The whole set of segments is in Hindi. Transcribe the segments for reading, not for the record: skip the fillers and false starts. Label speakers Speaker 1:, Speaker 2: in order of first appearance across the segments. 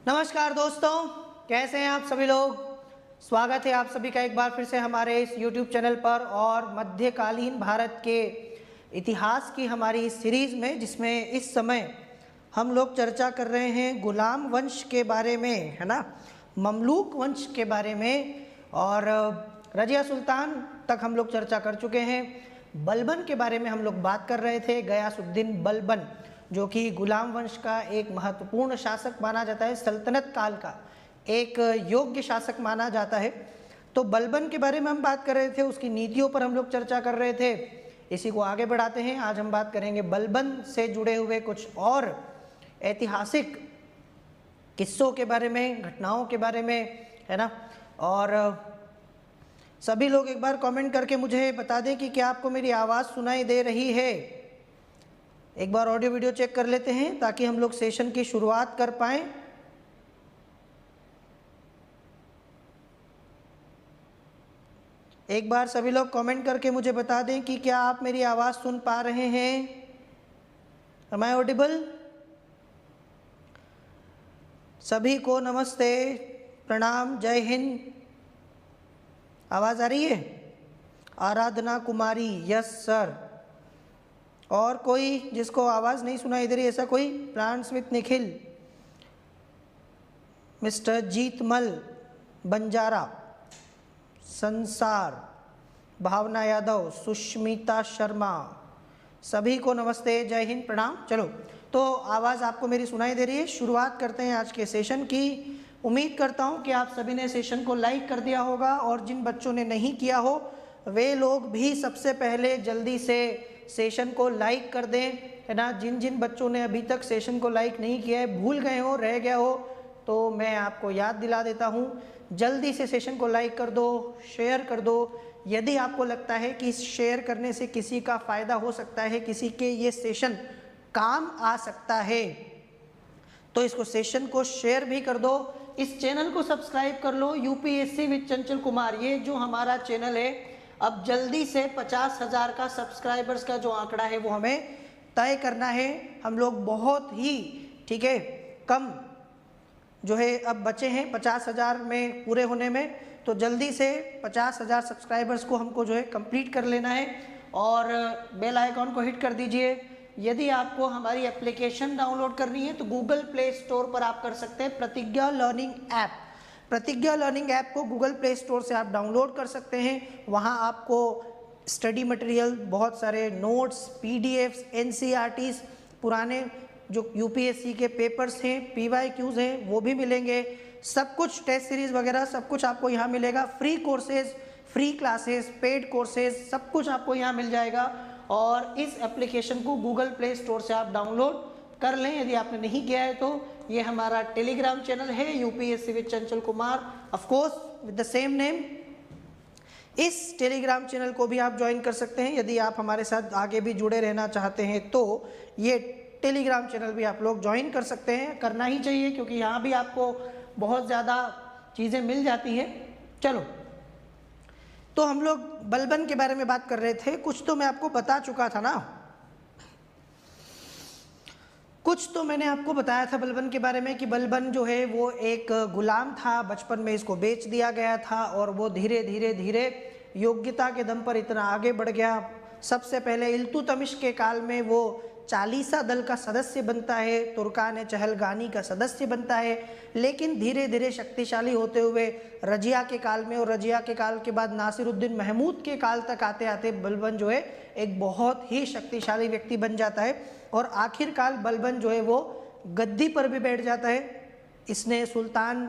Speaker 1: नमस्कार दोस्तों, कैसे हैं आप सभी लोग। स्वागत है आप सभी का एक बार फिर से हमारे इस YouTube चैनल पर और मध्यकालीन भारत के इतिहास की हमारी इस सीरीज़ में, जिसमें इस समय हम लोग चर्चा कर रहे हैं गुलाम वंश के बारे में, है ना, ममलूक वंश के बारे में। और रजिया सुल्तान तक हम लोग चर्चा कर चुके हैं। बलबन के बारे में हम लोग बात कर रहे थे, गयासुद्दीन बलबन, जो कि गुलाम वंश का एक महत्वपूर्ण शासक माना जाता है, सल्तनत काल का एक योग्य शासक माना जाता है। तो बलबन के बारे में हम बात कर रहे थे, उसकी नीतियों पर हम लोग चर्चा कर रहे थे। इसी को आगे बढ़ाते हैं। आज हम बात करेंगे बलबन से जुड़े हुए कुछ और ऐतिहासिक किस्सों के बारे में, घटनाओं के बारे में, है ना। और सभी लोग एक बार कमेंट करके मुझे बता दें कि क्या आपको मेरी आवाज़ सुनाई दे रही है। एक बार ऑडियो वीडियो चेक कर लेते हैं ताकि हम लोग सेशन की शुरुआत कर पाएं। एक बार सभी लोग कमेंट करके मुझे बता दें कि क्या आप मेरी आवाज़ सुन पा रहे हैं। Am I Audible? सभी को नमस्ते, प्रणाम, जय हिंद। आवाज़ आ रही है? आराधना कुमारी, यस सर। और कोई जिसको आवाज़ नहीं सुनाई दे रही, ऐसा कोई? Plants with Nikhil, mister Jeetmal Banjara, संसार, भावना यादव, सुष्मिता शर्मा, सभी को नमस्ते, जय हिंद, प्रणाम। चलो, तो आवाज़ आपको मेरी सुनाई दे रही है। शुरुआत करते हैं आज के सेशन की। उम्मीद करता हूँ कि आप सभी ने सेशन को लाइक कर दिया होगा, और जिन बच्चों ने नहीं किया हो वे लोग भी सबसे पहले जल्दी से सेशन को लाइक कर दें, है ना। जिन जिन बच्चों ने अभी तक सेशन को लाइक नहीं किया है, भूल गए हो, रह गया हो, तो मैं आपको याद दिला देता हूँ, जल्दी से सेशन को लाइक कर दो, शेयर कर दो। यदि आपको लगता है कि इस शेयर करने से किसी का फ़ायदा हो सकता है, किसी के ये सेशन काम आ सकता है, तो इसको सेशन को शेयर भी कर दो। इस चैनल को सब्सक्राइब कर लो, यूपीएससी विद चंचल कुमार, ये जो हमारा चैनल है, अब जल्दी से 50,000 का सब्सक्राइबर्स का जो आंकड़ा है वो हमें तय करना है। हम लोग बहुत ही, ठीक है, कम जो है अब बचे हैं 50,000 में पूरे होने में, तो जल्दी से 50,000 सब्सक्राइबर्स को हमको जो है कंप्लीट कर लेना है। और बेल आइकॉन को हिट कर दीजिए। यदि आपको हमारी एप्लीकेशन डाउनलोड करनी है तो गूगल प्ले स्टोर पर आप कर सकते हैं, प्रतिज्ञा लर्निंग ऐप। प्रतिज्ञा लर्निंग ऐप को गूगल प्ले स्टोर से आप डाउनलोड कर सकते हैं। वहाँ आपको स्टडी मटेरियल, बहुत सारे नोट्स, पीडीएफ्स, एनसीईआरटीज, पुराने जो यूपीएससी के पेपर्स हैं, पीवाईक्यूज हैं, वो भी मिलेंगे। सब कुछ, टेस्ट सीरीज़ वगैरह सब कुछ आपको यहाँ मिलेगा। Free courses, free classes, paid courses, सब कुछ आपको यहाँ मिल जाएगा। और इस एप्लीकेशन को गूगल प्ले स्टोर से आप डाउनलोड कर लें। यदि आपने नहीं किया है तो ये हमारा टेलीग्राम चैनल है, UPSC with Chanchal Kumar, of course with the same name. इस टेलीग्राम चैनल को भी आप ज्वाइन कर सकते हैं। यदि आप हमारे साथ आगे भी जुड़े रहना चाहते हैं तो ये टेलीग्राम चैनल भी आप लोग ज्वाइन कर सकते हैं। करना ही चाहिए, क्योंकि यहाँ भी आपको बहुत ज़्यादा चीज़ें मिल जाती हैं। चलो, तो हम लोग बलबन के बारे में बात कर रहे थे। कुछ तो मैं आपको बता चुका था ना, कुछ तो मैंने आपको बताया था बलबन के बारे में कि बलबन जो है वो एक गुलाम था। बचपन में इसको बेच दिया गया था और वो धीरे धीरे धीरे योग्यता के दम पर इतना आगे बढ़ गया। सबसे पहले इल्तुतमिश के काल में वो चालीसा दल का सदस्य बनता है, तुर्कान चहलगानी का सदस्य बनता है। लेकिन धीरे धीरे शक्तिशाली होते हुए रजिया के काल में, और रजिया के काल के बाद नासिरुद्दीन महमूद के काल तक आते आते बलबन जो है एक बहुत ही शक्तिशाली व्यक्ति बन जाता है। और आखिरकार बलबन जो है वो गद्दी पर भी बैठ जाता है। इसने सुल्तान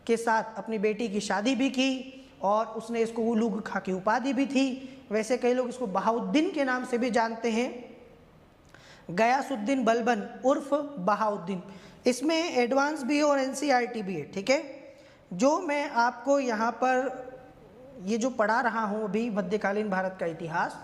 Speaker 1: के साथ अपनी बेटी की शादी भी की, और उसने इसको उलूग खां की उपाधि भी थी। वैसे कई लोग इसको बहाउद्दीन के नाम से भी जानते हैं, गयासुद्दीन बलबन उर्फ बहाउद्दीन। इसमें एडवांस भी है और एनसीईआरटी भी है, ठीक है। जो मैं आपको यहाँ पर ये जो पढ़ा रहा हूँ अभी, मध्यकालीन भारत का इतिहास,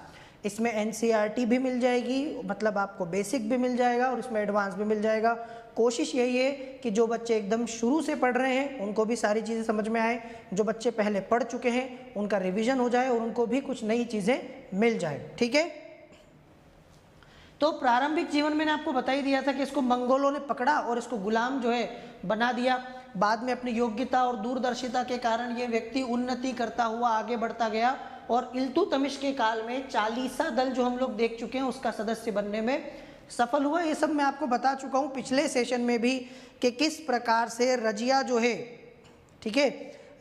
Speaker 1: इसमें एनसीईआरटी भी मिल जाएगी, मतलब आपको बेसिक भी मिल जाएगा और इसमें एडवांस भी मिल जाएगा। कोशिश यही है कि जो बच्चे एकदम शुरू से पढ़ रहे हैं उनको भी सारी चीज़ें समझ में आए, जो बच्चे पहले पढ़ चुके हैं उनका रिवीजन हो जाए और उनको भी कुछ नई चीज़ें मिल जाए, ठीक है। तो प्रारंभिक जीवन मैंने आपको बता ही दिया था कि इसको मंगोलों ने पकड़ा और इसको गुलाम जो है बना दिया। बाद में अपनी योग्यता और दूरदर्शिता के कारण ये व्यक्ति उन्नति करता हुआ आगे बढ़ता गया और इल्तुतमिश के काल में चालीसा दल जो हम लोग देख चुके हैं उसका सदस्य बनने में सफल हुआ। ये सब मैं आपको बता चुका हूँ पिछले सेशन में भी कि किस प्रकार से रजिया जो है, ठीक है,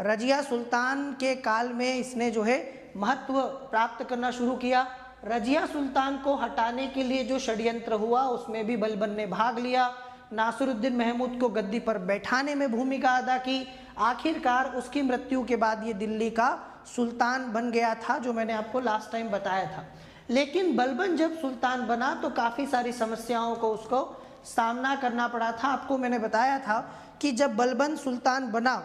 Speaker 1: रजिया सुल्तान के काल में इसने जो है महत्व प्राप्त करना शुरू किया। रजिया सुल्तान को हटाने के लिए जो षड्यंत्र हुआ उसमें भी बलबन ने भाग लिया। नासिरुद्दीन महमूद को गद्दी पर बैठाने में भूमिका अदा की। आखिरकार उसकी मृत्यु के बाद ये दिल्ली का सुल्तान बन गया था, जो मैंने आपको लास्ट टाइम बताया था। लेकिन बलबन जब सुल्तान बना तो काफ़ी सारी समस्याओं को उसको सामना करना पड़ा था। आपको मैंने बताया था कि जब बलबन सुल्तान बना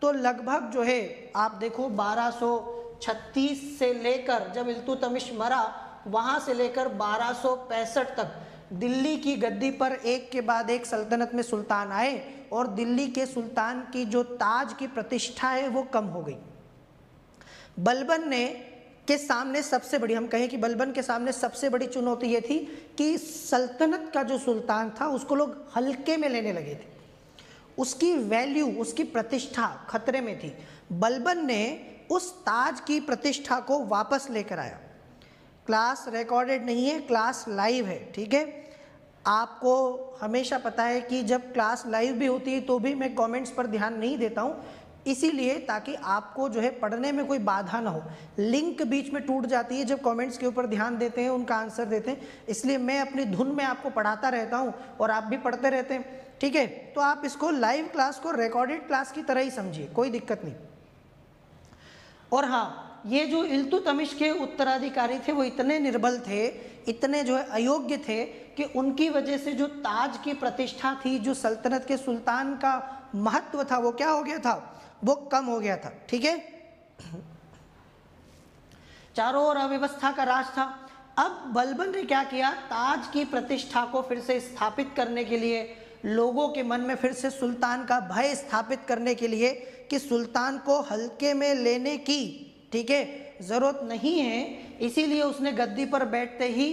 Speaker 1: तो लगभग जो है आप देखो 1236 से लेकर जब इल्तुतमिश मरा वहाँ से लेकर 1265 तक दिल्ली की गद्दी पर एक के बाद एक सल्तनत में सुल्तान आए और दिल्ली के सुल्तान की जो ताज की प्रतिष्ठा है वो कम हो गई। बलबन ने के सामने सबसे बड़ी, हम कहें कि बलबन के सामने सबसे बड़ी चुनौती ये थी कि सल्तनत का जो सुल्तान था उसको लोग हल्के में लेने लगे थे, उसकी वैल्यू, उसकी प्रतिष्ठा खतरे में थी। बलबन ने उस ताज की प्रतिष्ठा को वापस लेकर आया। क्लास रिकॉर्डेड नहीं है, क्लास लाइव है, ठीक है। आपको हमेशा पता है कि जब क्लास लाइव भी होती है तो भी मैं कमेंट्स पर ध्यान नहीं देता हूँ, इसीलिए ताकि आपको जो है पढ़ने में कोई बाधा ना हो। लिंक बीच में टूट जाती है जब कमेंट्स के ऊपर ध्यान देते हैं, उनका आंसर देते हैं, इसलिए मैं अपनी धुन में आपको पढ़ाता रहता हूँ और आप भी पढ़ते रहते हैं, ठीक है। तो आप इसको लाइव क्लास को रिकॉर्डेड क्लास की तरह ही समझिए, कोई दिक्कत नहीं। और हाँ, ये जो इल्तुतमिश के उत्तराधिकारी थे वो इतने निर्बल थे, इतने जो है अयोग्य थे कि उनकी वजह से जो ताज की प्रतिष्ठा थी, जो सल्तनत के सुल्तान का महत्व था, वो क्या हो गया था, वो कम हो गया था, ठीक है। चारों ओर अव्यवस्था का राज था। अब बलबन ने क्या किया, ताज की प्रतिष्ठा को फिर से स्थापित करने के लिए, लोगों के मन में फिर से सुल्तान का भय स्थापित करने के लिए कि सुल्तान को हल्के में लेने की, ठीक है, जरूरत नहीं है, इसीलिए उसने गद्दी पर बैठते ही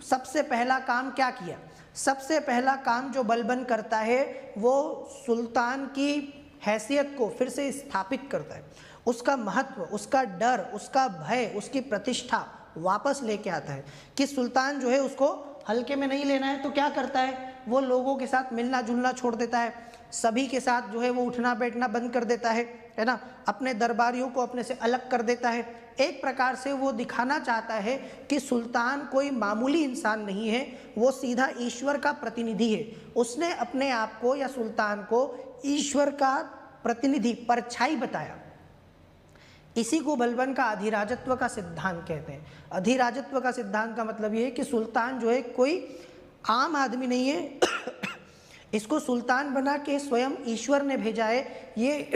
Speaker 1: सबसे पहला काम क्या किया, सबसे पहला काम जो बलबन करता है वो सुल्तान की हैसियत को फिर से स्थापित करता है, उसका महत्व, उसका डर, उसका भय, उसकी प्रतिष्ठा वापस लेके आता है कि सुल्तान जो है उसको हल्के में नहीं लेना है। तो क्या करता है, वो लोगों के साथ मिलना जुलना छोड़ देता है, सभी के साथ जो है वो उठना बैठना बंद कर देता है ना, अपने दरबारियों को अपने से अलग कर देता है। एक प्रकार से वो दिखाना चाहता है कि सुल्तान कोई मामूली इंसान नहीं है, वो सीधा ईश्वर का प्रतिनिधि है। उसने अपने आप को या सुल्तान को ईश्वर का प्रतिनिधि, परछाई बताया। इसी को बलबन का अधिराजत्व का सिद्धांत कहते हैं। अधिराजत्व का सिद्धांत का मतलब ये है कि सुल्तान जो है कोई आम आदमी नहीं है, इसको सुल्तान बना के स्वयं ईश्वर ने भेजा है, ये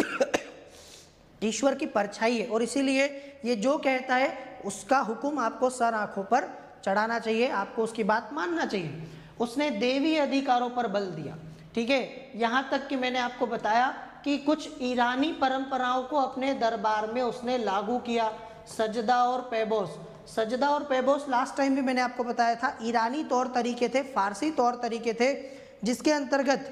Speaker 1: ईश्वर की परछाई है। और इसीलिए ये जो कहता है उसका हुक्म आपको सर आंखों पर चढ़ाना चाहिए, आपको उसकी बात मानना चाहिए। उसने देवी अधिकारों पर बल दिया, ठीक है। यहाँ तक कि मैंने आपको बताया कि कुछ ईरानी परंपराओं को अपने दरबार में उसने लागू किया, सजदा और पैबोस। सजदा और पैबोस लास्ट टाइम भी मैंने आपको बताया था, ईरानी तौर तरीके थे, फारसी तौर तरीके थे, जिसके अंतर्गत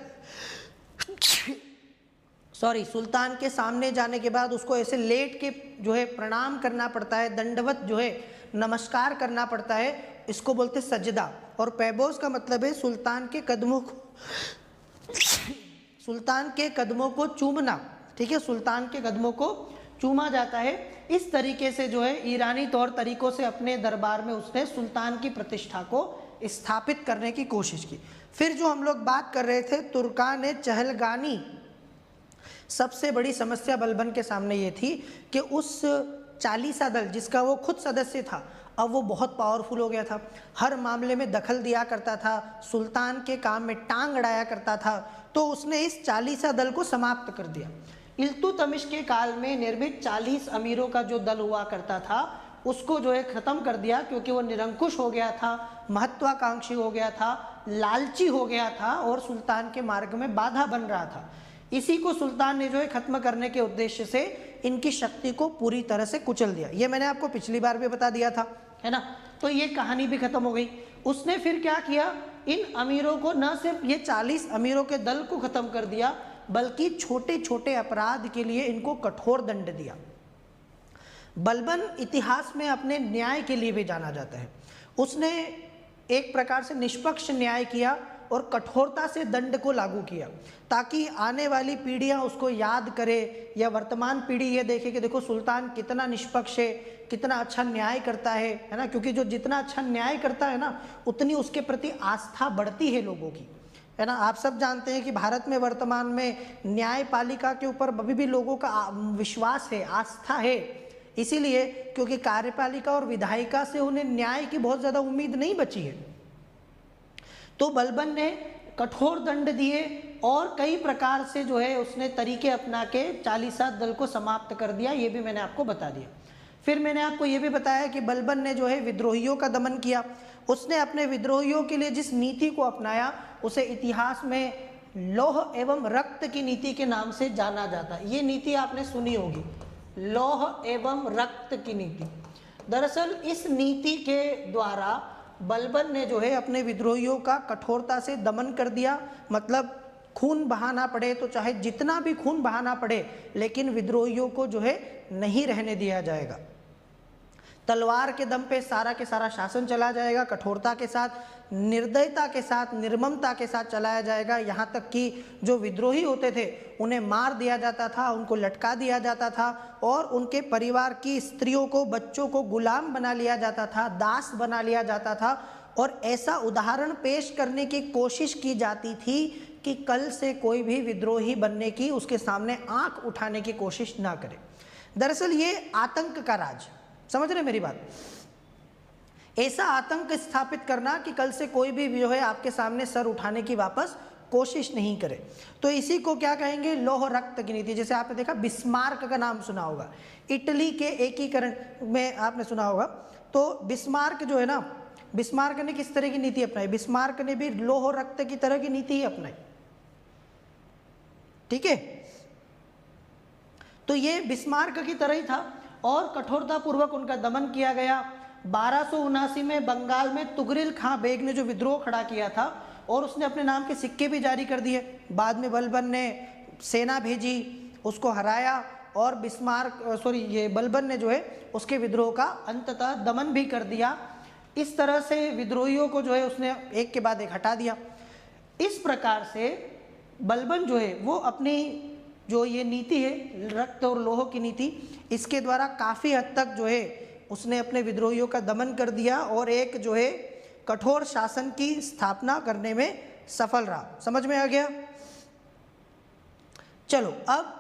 Speaker 1: सुल्तान के सामने जाने के बाद उसको ऐसे लेट के जो है प्रणाम करना पड़ता है, दंडवत जो है नमस्कार करना पड़ता है, इसको बोलते सजदा। और पैबोस का मतलब है सुल्तान के कदमों को चूमना, ठीक है, सुल्तान के कदमों को चूमा जाता है। इस तरीके से जो है ईरानी तौर तरीकों से अपने दरबार में उसने सुल्तान की प्रतिष्ठा को स्थापित करने की कोशिश की। फिर जो हम लोग बात कर रहे थे तुर्कान चहलगानी, सबसे बड़ी समस्या बलबन के सामने ये थी कि उस चालीसा दल जिसका वो खुद सदस्य था, अब वो बहुत पावरफुल हो गया था, हर मामले में दखल दिया करता था, सुल्तान के काम में टांग अड़ाया करता था। तो उसने इस चालीसा दल को समाप्त कर दिया। इल्तुतमिश के काल में निर्मित 40 अमीरों का जो दल हुआ करता था उसको जो है ख़त्म कर दिया, क्योंकि वो निरंकुश हो गया था, महत्वाकांक्षी हो गया था, लालची हो गया था और सुल्तान के मार्ग में बाधा बन रहा था। इसी को सुल्तान ने जो है ख़त्म करने के उद्देश्य से इनकी शक्ति को पूरी तरह से कुचल दिया। ये मैंने आपको पिछली बार भी बता दिया था, है ना। तो ये कहानी भी खत्म हो गई। उसने फिर क्या किया, इन अमीरों को न सिर्फ ये 40 अमीरों के दल को खत्म कर दिया, बल्कि छोटे छोटे अपराध के लिए इनको कठोर दंड दिया। बलबन इतिहास में अपने न्याय के लिए भी जाना जाता है। उसने एक प्रकार से निष्पक्ष न्याय किया और कठोरता से दंड को लागू किया, ताकि आने वाली पीढ़ियां उसको याद करे, या वर्तमान पीढ़ी ये देखे कि देखो सुल्तान कितना निष्पक्ष है, कितना अच्छा न्याय करता है ना। क्योंकि जो जितना अच्छा न्याय करता है ना, उतनी उसके प्रति आस्था बढ़ती है लोगों की, है ना। आप सब जानते हैं कि भारत में वर्तमान में न्यायपालिका के ऊपर अभी भी लोगों का विश्वास है, आस्था है। इसीलिए क्योंकि कार्यपालिका और विधायिका से उन्हें न्याय की बहुत ज़्यादा उम्मीद नहीं बची है। तो बलबन ने कठोर दंड दिए और कई प्रकार से जो है उसने तरीके अपना के 40 दल को समाप्त कर दिया। ये भी मैंने आपको बता दिया। फिर मैंने आपको ये भी बताया कि बलबन ने जो है विद्रोहियों का दमन किया। उसने अपने विद्रोहियों के लिए जिस नीति को अपनाया उसे इतिहास में लौह एवं रक्त की नीति के नाम से जाना जाता है। ये नीति आपने सुनी होगी, लौह एवं रक्त की नीति। दरअसल इस नीति के द्वारा बलबन ने जो है अपने विद्रोहियों का कठोरता से दमन कर दिया। मतलब खून बहाना पड़े तो चाहे जितना भी खून बहाना पड़े, लेकिन विद्रोहियों को जो है नहीं रहने दिया जाएगा। तलवार के दम पे सारा के सारा शासन चला जाएगा, कठोरता के साथ, निर्दयता के साथ, निर्ममता के साथ चलाया जाएगा। यहाँ तक कि जो विद्रोही होते थे उन्हें मार दिया जाता था, उनको लटका दिया जाता था और उनके परिवार की स्त्रियों को, बच्चों को गुलाम बना लिया जाता था, दास बना लिया जाता था। और ऐसा उदाहरण पेश करने की कोशिश की जाती थी कि कल से कोई भी विद्रोही बनने की, उसके सामने आंख उठाने की कोशिश ना करे। दरअसल ये आतंक का राज, समझ रहे मेरी बात, ऐसा आतंक स्थापित करना कि कल से कोई भी जो है आपके सामने सर उठाने की वापस कोशिश नहीं करे। तो इसी को क्या कहेंगे, लौह रक्त की नीति। जैसे आपने देखा बिस्मार्क का नाम सुना होगा, इटली के एकीकरण में आपने सुना होगा। तो बिस्मार्क जो है ना, बिस्मार्क ने किस तरह की नीति अपनाई, बिस्मार्क ने भी लौह रक्त की तरह की नीति ही अपनाई, ठीक है। तो ये बिस्मार्क की तरह ही था और कठोरता पूर्वक उनका दमन किया गया। 1279 में बंगाल में तुगरिल खां बेग ने जो विद्रोह खड़ा किया था और उसने अपने नाम के सिक्के भी जारी कर दिए। बाद में बलबन ने सेना भेजी, उसको हराया और ये बलबन ने जो है उसके विद्रोह का अंततः दमन भी कर दिया। इस तरह से विद्रोहियों को जो है उसने एक के बाद एक हटा दिया। इस प्रकार से बलबन जो है वो अपनी जो ये नीति है रक्त और लोह की नीति, इसके द्वारा काफ़ी हद तक जो है उसने अपने विद्रोहियों का दमन कर दिया और एक जो है कठोर शासन की स्थापना करने में सफल रहा। समझ में आ गया। चलो अब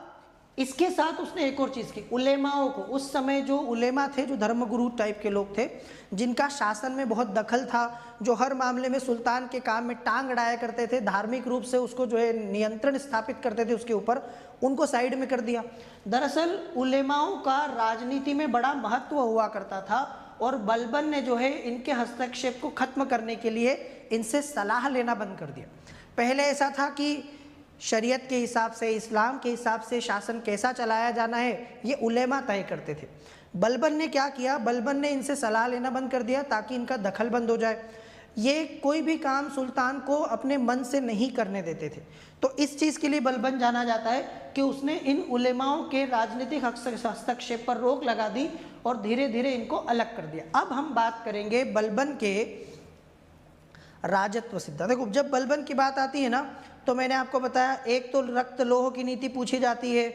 Speaker 1: इसके साथ उसने एक और चीज़ की, उलेमाओं को, उस समय जो उलेमा थे, जो धर्मगुरु टाइप के लोग थे, जिनका शासन में बहुत दखल था, जो हर मामले में सुल्तान के काम में टांग अड़ाया करते थे, धार्मिक रूप से उसको जो है नियंत्रण स्थापित करते थे उसके ऊपर, उनको साइड में कर दिया। दरअसल उलेमाओं का राजनीति में बड़ा महत्व हुआ करता था और बलबन ने जो है इनके हस्तक्षेप को खत्म करने के लिए इनसे सलाह लेना बंद कर दिया। पहले ऐसा था कि शरीयत के हिसाब से, इस्लाम के हिसाब से शासन कैसा चलाया जाना है ये उलेमा तय करते थे। बलबन ने क्या किया, बलबन ने इनसे सलाह लेना बंद कर दिया ताकि इनका दखल बंद हो जाए। ये कोई भी काम सुल्तान को अपने मन से नहीं करने देते थे। तो इस चीज़ के लिए बलबन जाना जाता है कि उसने इन उलेमाओं के राजनीतिक हस्तक्षेप पर रोक लगा दी और धीरे धीरे इनको अलग कर दिया। अब हम बात करेंगे बलबन के राजत्व सिद्धांत। देखो जब बलबन की बात आती है ना, तो मैंने आपको बताया एक तो रक्त लोह की नीति पूछी जाती है,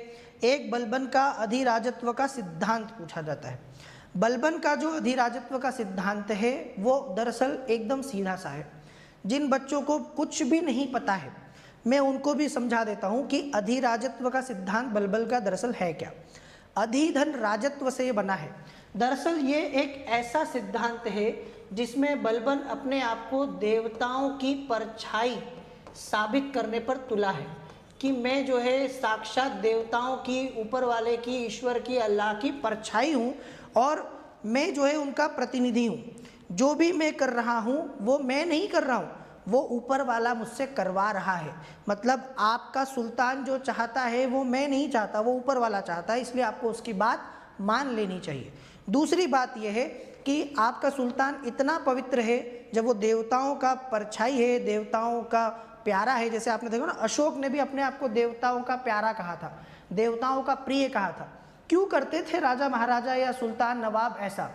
Speaker 1: एक बलबन का अधिराजत्व का सिद्धांत पूछा जाता है। बलबन का जो अधिराजत्व का सिद्धांत है वो दरअसल एकदम सीधा सा है। जिन बच्चों को कुछ भी नहीं पता है मैं उनको भी समझा देता हूँ कि अधिराजत्व का सिद्धांत बलबन का दरअसल है क्या। अधिधन राजत्व से ये बना है। दरअसल ये एक ऐसा सिद्धांत है जिसमें बलबन अपने आप को देवताओं की परछाई साबित करने पर तुला है कि मैं जो है साक्षात देवताओं की, ऊपर वाले की, ईश्वर की, अल्लाह की परछाई हूँ और मैं जो है उनका प्रतिनिधि हूँ। जो भी मैं कर रहा हूँ वो मैं नहीं कर रहा हूँ, वो ऊपर वाला मुझसे करवा रहा है। मतलब आपका सुल्तान जो चाहता है वो मैं नहीं चाहता, वो ऊपर वाला चाहता है, इसलिए आपको उसकी बात मान लेनी चाहिए। दूसरी बात यह है कि आपका सुल्तान इतना पवित्र है, जब वो देवताओं का परछाई है, देवताओं का प्यारा है। जैसे आपने देखा ना, अशोक ने भी अपने आप को देवताओं का प्यारा कहा था, देवताओं का प्रिय कहा था। क्यों करते थे राजा महाराजा या सुल्तान नवाब ऐसा?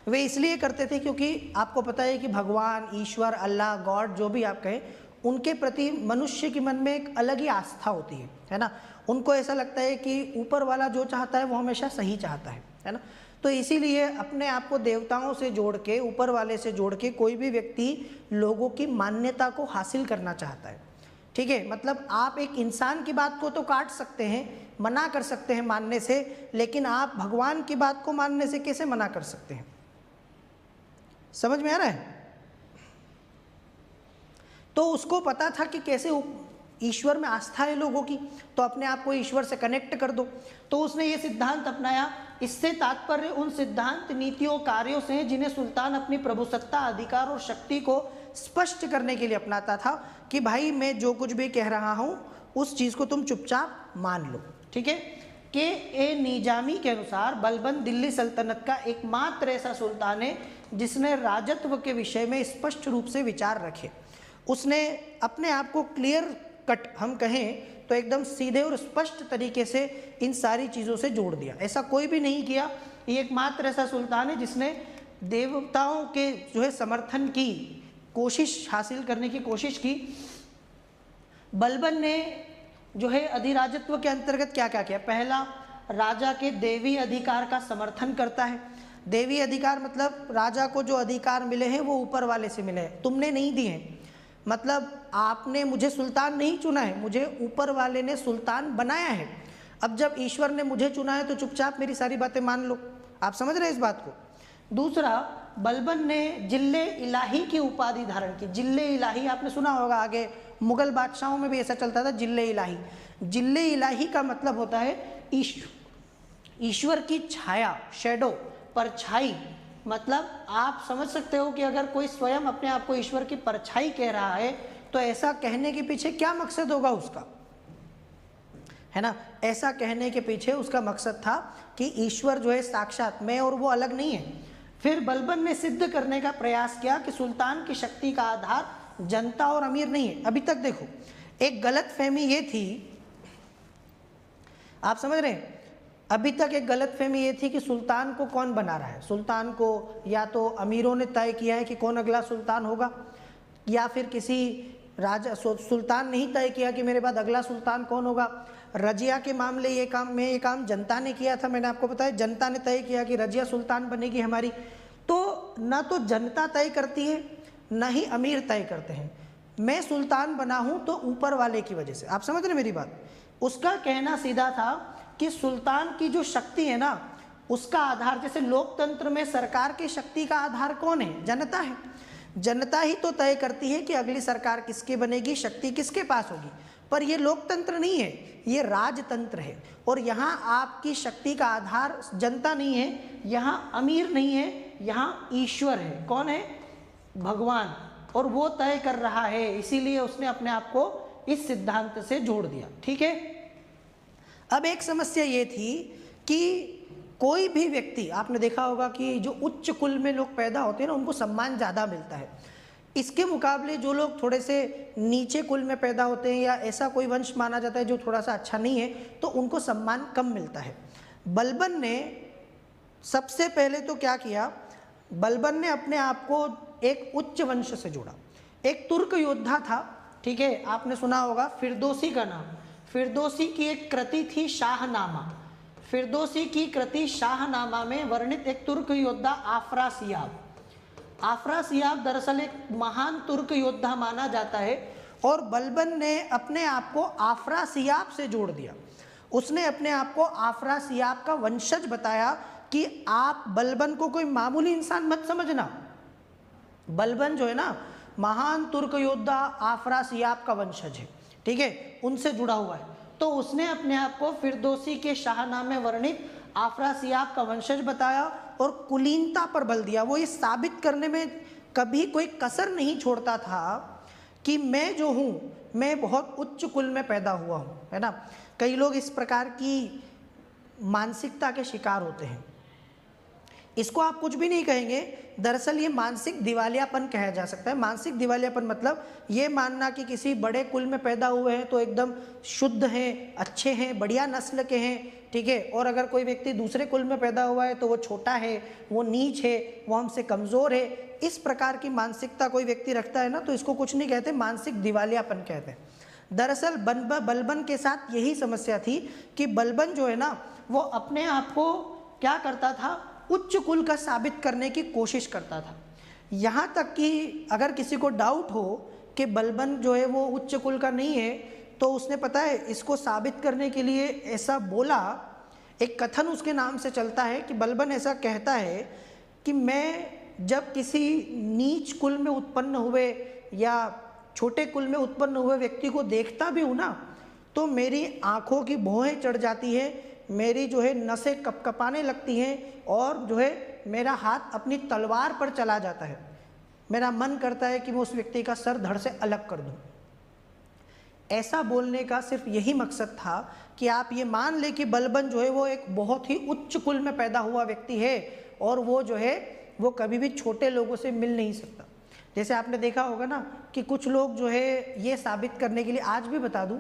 Speaker 1: वे इसलिए करते थे क्योंकि आपको पता है कि भगवान, ईश्वर, अल्लाह, गॉड, जो भी आप कहें, उनके प्रति मनुष्य के मन में एक अलग ही आस्था होती है ना। उनको ऐसा लगता है कि ऊपर वाला जो चाहता है वो हमेशा सही चाहता है ना। तो इसीलिए अपने आप को देवताओं से जोड़ के, ऊपर वाले से जोड़ के कोई भी व्यक्ति लोगों की मान्यता को हासिल करना चाहता है। ठीक है, मतलब आप एक इंसान की बात को तो काट सकते हैं, मना कर सकते हैं मानने से, लेकिन आप भगवान की बात को मानने से कैसे मना कर सकते हैं? समझ में आ रहा है? तो उसको पता था कि कैसे ईश्वर में आस्था है लोगों की, तो अपने आप को ईश्वर से कनेक्ट कर दो। तो उसने ये सिद्धांत अपनाया। इससे तात्पर्य उन सिद्धांत, नीतियों, कार्यों से हैं जिन्हें सुल्तान अपनी प्रभुसत्ता, अधिकार और शक्ति को स्पष्ट करने के लिए अपनाता था कि भाई मैं जो कुछ भी कह रहा हूँ उस चीज़ को तुम चुपचाप मान लो। ठीक है। के ए निजामी के अनुसार बलबन दिल्ली सल्तनत का एकमात्र ऐसा सुल्तान है जिसने राजत्व के विषय में स्पष्ट रूप से विचार रखे। उसने अपने आप को क्लियर कट, हम कहें तो एकदम सीधे और स्पष्ट तरीके से इन सारी चीज़ों से जोड़ दिया। ऐसा कोई भी नहीं किया। ये एकमात्र ऐसा सुल्तान है जिसने देवताओं के जो है समर्थन की कोशिश, हासिल करने की कोशिश की। बलबन ने जो है अधिराजत्व के अंतर्गत क्या क्या किया? पहला, राजा के देवी अधिकार का समर्थन करता है। देवी अधिकार मतलब राजा को जो अधिकार मिले हैं वो ऊपर वाले से मिले हैं, तुमने नहीं दिए हैं। मतलब आपने मुझे सुल्तान नहीं चुना है, मुझे ऊपर वाले ने सुल्तान बनाया है। अब जब ईश्वर ने मुझे चुना है तो चुपचाप मेरी सारी बातें मान लो। आप समझ रहे हैं इस बात को? दूसरा, बलबन ने जिल्ले इलाही की उपाधि धारण की। जिल्ले इलाही आपने सुना होगा, आगे मुगल बादशाहों में भी ऐसा चलता था, जिल्ले इलाही। जिल्ले इलाही का मतलब होता है ईश्वर की छाया, शेडो, परछाई। मतलब आप समझ सकते हो कि अगर कोई स्वयं अपने आप को ईश्वर की परछाई कह रहा है तो ऐसा कहने के पीछे क्या मकसद होगा उसका, है ना? ऐसा कहने के पीछे उसका मकसद था कि ईश्वर जो है साक्षात मैं और वो अलग नहीं है। फिर बलबन ने सिद्ध करने का प्रयास किया कि सुल्तान की शक्ति का आधार जनता और अमीर नहीं है। अभी तक देखो, एक गलत फहमी ये थी, आप समझ रहे हैं? अभी तक एक गलत फहमी ये थी कि सुल्तान को कौन बना रहा है। सुल्तान को या तो अमीरों ने तय किया है कि कौन अगला सुल्तान होगा, या फिर किसी राजा, सुल्तान ने ही तय किया कि मेरे बाद अगला सुल्तान कौन होगा। रजिया के मामले ये काम जनता ने किया था। मैंने आपको बताया जनता ने तय किया कि रजिया सुल्तान बनेगी हमारी। तो ना तो जनता तय करती है ना ही अमीर तय करते हैं। मैं सुल्तान बना हूं तो ऊपर वाले की वजह से। आप समझ रहे मेरी बात? उसका कहना सीधा था कि सुल्तान की जो शक्ति है ना, उसका आधार, जैसे लोकतंत्र में सरकार की शक्ति का आधार कौन है? जनता है। जनता ही तो तय करती है कि अगली सरकार किसकी बनेगी, शक्ति किसके पास होगी। पर ये लोकतंत्र नहीं है, ये राजतंत्र है। और यहाँ आपकी शक्ति का आधार जनता नहीं है, यहाँ अमीर नहीं है, यहाँ ईश्वर है। कौन है? भगवान। और वो तय कर रहा है, इसीलिए उसने अपने आप को इस सिद्धांत से जोड़ दिया। ठीक है। अब एक समस्या ये थी कि कोई भी व्यक्ति, आपने देखा होगा कि जो उच्च कुल में लोग पैदा होते हैं ना, उनको सम्मान ज़्यादा मिलता है। इसके मुकाबले जो लोग थोड़े से नीचे कुल में पैदा होते हैं या ऐसा कोई वंश माना जाता है जो थोड़ा सा अच्छा नहीं है, तो उनको सम्मान कम मिलता है। बलबन ने सबसे पहले तो क्या किया? बलबन ने अपने आप को एक उच्च वंश से जोड़ा। एक तुर्क योद्धा था, ठीक है, आपने सुना होगा फिरदौसी का नाम। फिरदौसी की एक कृति थी शाहनामा। फिरदौसी की कृति शाहनामा में वर्णित एक तुर्क योद्धा आफरासियाब। आफरासियाब दरअसल एक महान तुर्क योद्धा माना जाता है, और बलबन ने अपने आप को आफरासियाब से जोड़ दिया। उसने अपने आप को आफरासियाब का वंशज बताया कि आप बलबन को कोई मामूली इंसान मत समझना। बलबन जो है ना, महान तुर्क योद्धा आफरासियाब का वंशज है, ठीक है, उनसे जुड़ा हुआ है। तो उसने अपने आप को फिरदौसी के शाहनामे वर्णित आफरासियाब का वंशज बताया और कुलीनता पर बल दिया। वो ये साबित करने में कभी कोई कसर नहीं छोड़ता था कि मैं जो हूँ, मैं बहुत उच्च कुल में पैदा हुआ हूँ, है ना। कई लोग इस प्रकार की मानसिकता के शिकार होते हैं। इसको आप कुछ भी नहीं कहेंगे, दरअसल ये मानसिक दिवालियापन कहा जा सकता है। मानसिक दिवालियापन मतलब ये मानना कि किसी बड़े कुल में पैदा हुए हैं तो एकदम शुद्ध हैं, अच्छे हैं, बढ़िया नस्ल के हैं, ठीक है, और अगर कोई व्यक्ति दूसरे कुल में पैदा हुआ है तो वो छोटा है, वो नीच है, वो हमसे कमज़ोर है, इस प्रकार की मानसिकता कोई व्यक्ति रखता है ना, तो इसको कुछ नहीं कहते, मानसिक दिवालियापन कहते हैं। दरअसल बलबन के साथ यही समस्या थी कि बलबन जो है ना, वो अपने आप को क्या करता था, उच्च कुल का साबित करने की कोशिश करता था। यहाँ तक कि अगर किसी को डाउट हो कि बलबन जो है वो उच्च कुल का नहीं है, तो उसने पता है इसको साबित करने के लिए ऐसा बोला, एक कथन उसके नाम से चलता है कि बलबन ऐसा कहता है कि मैं जब किसी नीच कुल में उत्पन्न हुए या छोटे कुल में उत्पन्न हुए व्यक्ति को देखता भी हूँ ना, तो मेरी आँखों की भौहें चढ़ जाती है, मेरी जो है नसें कपकपाने लगती हैं और जो है मेरा हाथ अपनी तलवार पर चला जाता है। मेरा मन करता है कि मैं उस व्यक्ति का सर धड़ से अलग कर दूं। ऐसा बोलने का सिर्फ यही मकसद था कि आप ये मान ले कि बलबन जो है वो एक बहुत ही उच्च कुल में पैदा हुआ व्यक्ति है और वो जो है वो कभी भी छोटे लोगों से मिल नहीं सकता। जैसे आपने देखा होगा ना कि कुछ लोग जो है ये साबित करने के लिए, आज भी बता दूं,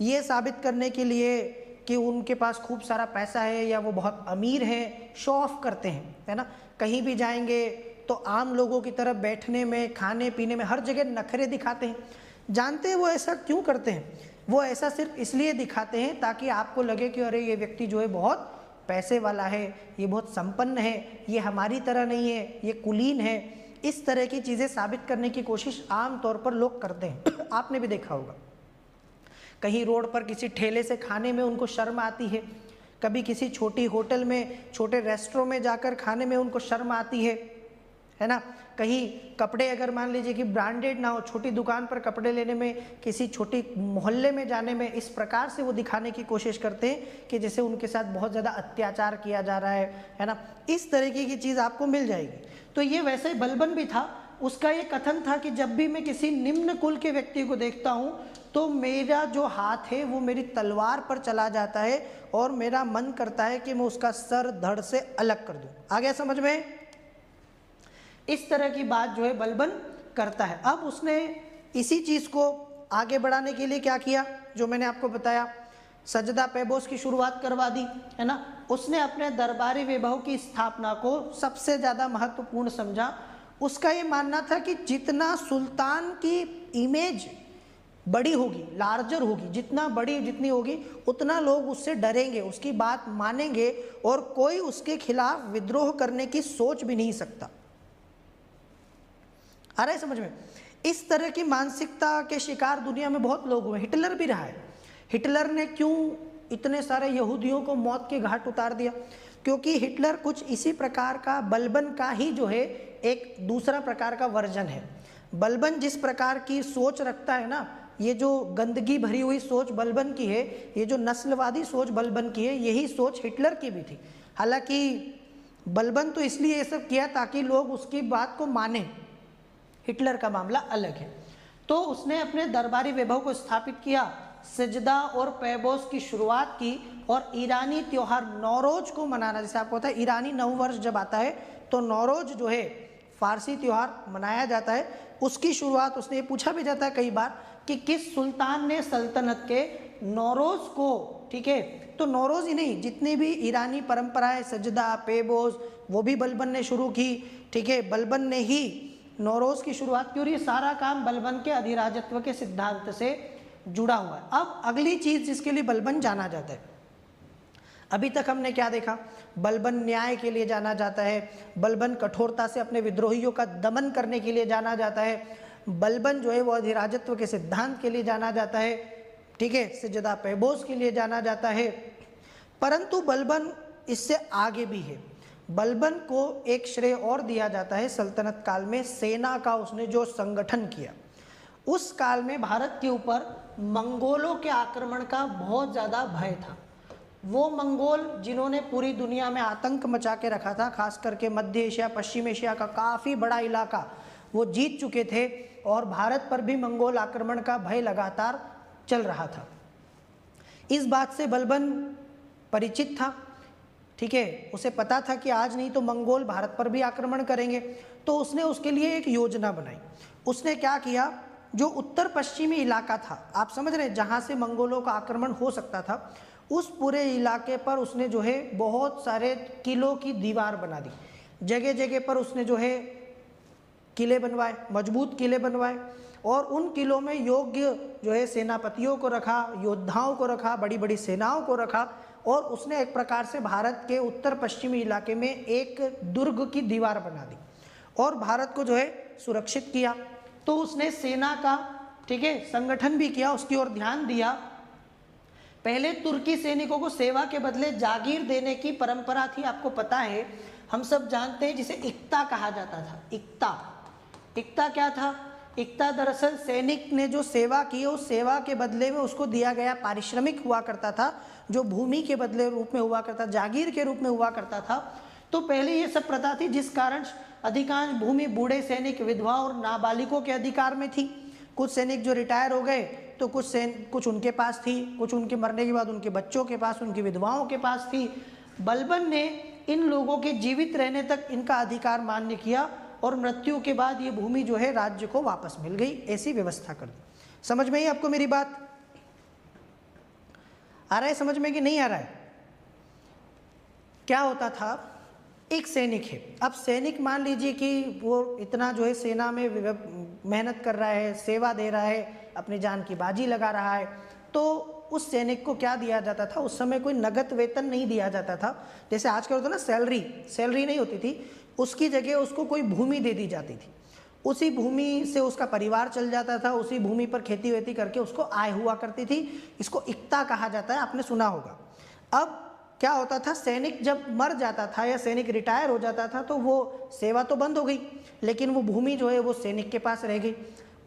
Speaker 1: ये साबित करने के लिए कि उनके पास खूब सारा पैसा है या वो बहुत अमीर हैं, शो ऑफ करते हैं, है ना। कहीं भी जाएंगे तो आम लोगों की तरह बैठने में, खाने पीने में, हर जगह नखरे दिखाते हैं। जानते हैं वो ऐसा क्यों करते हैं? वो ऐसा सिर्फ इसलिए दिखाते हैं ताकि आपको लगे कि अरे ये व्यक्ति जो है बहुत पैसे वाला है, ये बहुत संपन्न है, ये हमारी तरह नहीं है, ये कुलीन है। इस तरह की चीज़ें साबित करने की कोशिश आम तौर पर लोग करते हैं। आपने भी देखा होगा, कहीं रोड पर किसी ठेले से खाने में उनको शर्म आती है, कभी किसी छोटी होटल में, छोटे रेस्टोरेंट में जाकर खाने में उनको शर्म आती है ना। कहीं कपड़े अगर मान लीजिए कि ब्रांडेड ना हो, छोटी दुकान पर कपड़े लेने में, किसी छोटी मोहल्ले में जाने में, इस प्रकार से वो दिखाने की कोशिश करते हैं कि जैसे उनके साथ बहुत ज़्यादा अत्याचार किया जा रहा है ना। इस तरीके की चीज़ आपको मिल जाएगी। तो ये वैसे ही बलबन भी था, उसका ये कथन था कि जब भी मैं किसी निम्न कुल के व्यक्ति को देखता हूँ तो मेरा जो हाथ है वो मेरी तलवार पर चला जाता है और मेरा मन करता है कि मैं उसका सर धड़ से अलग कर दूं। आ गया समझ में? इस तरह की बात जो है बलबन करता है। अब उसने इसी चीज़ को आगे बढ़ाने के लिए क्या किया, जो मैंने आपको बताया, सजदा पैबोस की शुरुआत करवा दी, है ना। उसने अपने दरबारी वैभव की स्थापना को सबसे ज़्यादा महत्वपूर्ण समझा। उसका ये मानना था कि जितना सुल्तान की इमेज बड़ी होगी, लार्जर होगी, जितनी होगी उतना लोग उससे डरेंगे, उसकी बात मानेंगे और कोई उसके खिलाफ विद्रोह करने की सोच भी नहीं सकता। आ रहा है समझ में? इस तरह की मानसिकता के शिकार दुनिया में बहुत लोग हुए। हिटलर भी रहा है। हिटलर ने क्यों इतने सारे यहूदियों को मौत के घाट उतार दिया? क्योंकि हिटलर कुछ इसी प्रकार का, बलबन का ही जो है एक दूसरा प्रकार का वर्जन है। बलबन जिस प्रकार की सोच रखता है ना, ये जो गंदगी भरी हुई सोच बलबन की है, ये जो नस्लवादी सोच बलबन की है, यही सोच हिटलर की भी थी। हालांकि बलबन तो इसलिए ये सब किया ताकि लोग उसकी बात को माने, हिटलर का मामला अलग है। तो उसने अपने दरबारी वैभव को स्थापित किया, सजदा और पैबोस की शुरुआत की और ईरानी त्योहार नौरोज को मनाना, जैसे आपको पता है ईरानी नव वर्ष जब आता है तो नौरोज जो है फारसी त्योहार मनाया जाता है, उसकी शुरुआत उसने, ये पूछा भी जाता है कई बार कि किस सुल्तान ने सल्तनत के नौरोज को, ठीक है, तो नौरोज ही नहीं, जितनी भी ईरानी परंपराएं, सजदा, पैबोस, वो भी बलबन ने शुरू की, ठीक है, बलबन ने ही नौरोज की शुरुआत की और ये सारा काम बलबन के अधिराजत्व के सिद्धांत से जुड़ा हुआ है। अब अगली चीज जिसके लिए बलबन जाना जाता है, अभी तक हमने क्या देखा, बलबन न्याय के लिए जाना जाता है, बलबन कठोरता से अपने विद्रोहियों का दमन करने के लिए जाना जाता है, बलबन जो है वो अधिराजत्व के सिद्धांत के लिए जाना जाता है, ठीक है, सजदा पैबोस के लिए जाना जाता है। परंतु बलबन इससे आगे भी है। बलबन को एक श्रेय और दिया जाता है सल्तनत काल में, सेना का उसने जो संगठन किया। उस काल में भारत के ऊपर मंगोलों के आक्रमण का बहुत ज़्यादा भय था। वो मंगोल जिन्होंने पूरी दुनिया में आतंक मचा के रखा था, खास करके मध्य एशिया, पश्चिम एशिया का काफ़ी बड़ा इलाका वो जीत चुके थे और भारत पर भी मंगोल आक्रमण का भय लगातार चल रहा था। इस बात से बलबन परिचित था। ठीक है, उसे पता था कि आज नहीं तो मंगोल भारत पर भी आक्रमण करेंगे, तो उसने उसके लिए एक योजना बनाई। उसने क्या किया, जो उत्तर पश्चिमी इलाका था, आप समझ रहे हैं, जहाँ से मंगोलों का आक्रमण हो सकता था, उस पूरे इलाके पर उसने जो है बहुत सारे किलों की दीवार बना दी। जगह जगह पर उसने जो है किले बनवाए, मजबूत किले बनवाए, और उन किलों में योग्य जो है सेनापतियों को रखा, योद्धाओं को रखा, बड़ी बड़ी सेनाओं को रखा, और उसने एक प्रकार से भारत के उत्तर पश्चिमी इलाके में एक दुर्ग की दीवार बना दी और भारत को जो है सुरक्षित किया। तो उसने सेना का, ठीक है, संगठन भी किया, उसकी ओर ध्यान दिया। पहले तुर्की सैनिकों को सेवा के बदले जागीर देने की परंपरा थी, आपको पता है, हम सब जानते हैं, जिसे इक्ता कहा जाता था। इक्ता, इक्ता क्या था? इक्ता दरअसल सैनिक ने जो सेवा की, उस सेवा के बदले में उसको दिया गया पारिश्रमिक हुआ करता था, जो भूमि के बदले रूप में हुआ करता, जागीर के रूप में हुआ करता था। तो पहले ये सब प्रथा थी, जिस कारण अधिकांश भूमि बूढ़े सैनिक, विधवा और नाबालिगों के अधिकार में थी। कुछ सैनिक जो रिटायर हो गए तो कुछ उनके पास थी, कुछ उनके मरने के बाद उनके बच्चों के पास, उनकी विधवाओं के पास थी। बलबन ने इन लोगों के जीवित रहने तक इनका अधिकार मान्य किया और मृत्यु के बाद ये भूमि जो है राज्य को वापस मिल गई, ऐसी व्यवस्था कर दी। समझ में ही आपको मेरी बात आ रहा है, समझ में कि नहीं आ रहा है? क्या होता था, एक सैनिक है, अब सैनिक मान लीजिए कि वो इतना जो है सेना में मेहनत कर रहा है, सेवा दे रहा है, अपनी जान की बाजी लगा रहा है, तो उस सैनिक को क्या दिया जाता था? उस समय कोई नगद वेतन नहीं दिया जाता था, जैसे आजकल होता ना सैलरी नहीं होती थी, उसकी जगह उसको कोई भूमि दे दी जाती थी। उसी भूमि से उसका परिवार चल जाता था, उसी भूमि पर खेती वेती करके उसको आय हुआ करती थी। इसको इक्ता कहा जाता है, आपने सुना होगा। अब क्या होता था, सैनिक जब मर जाता था या सैनिक रिटायर हो जाता था तो वो सेवा तो बंद हो गई, लेकिन वो भूमि जो है वो सैनिक के पास रह गई।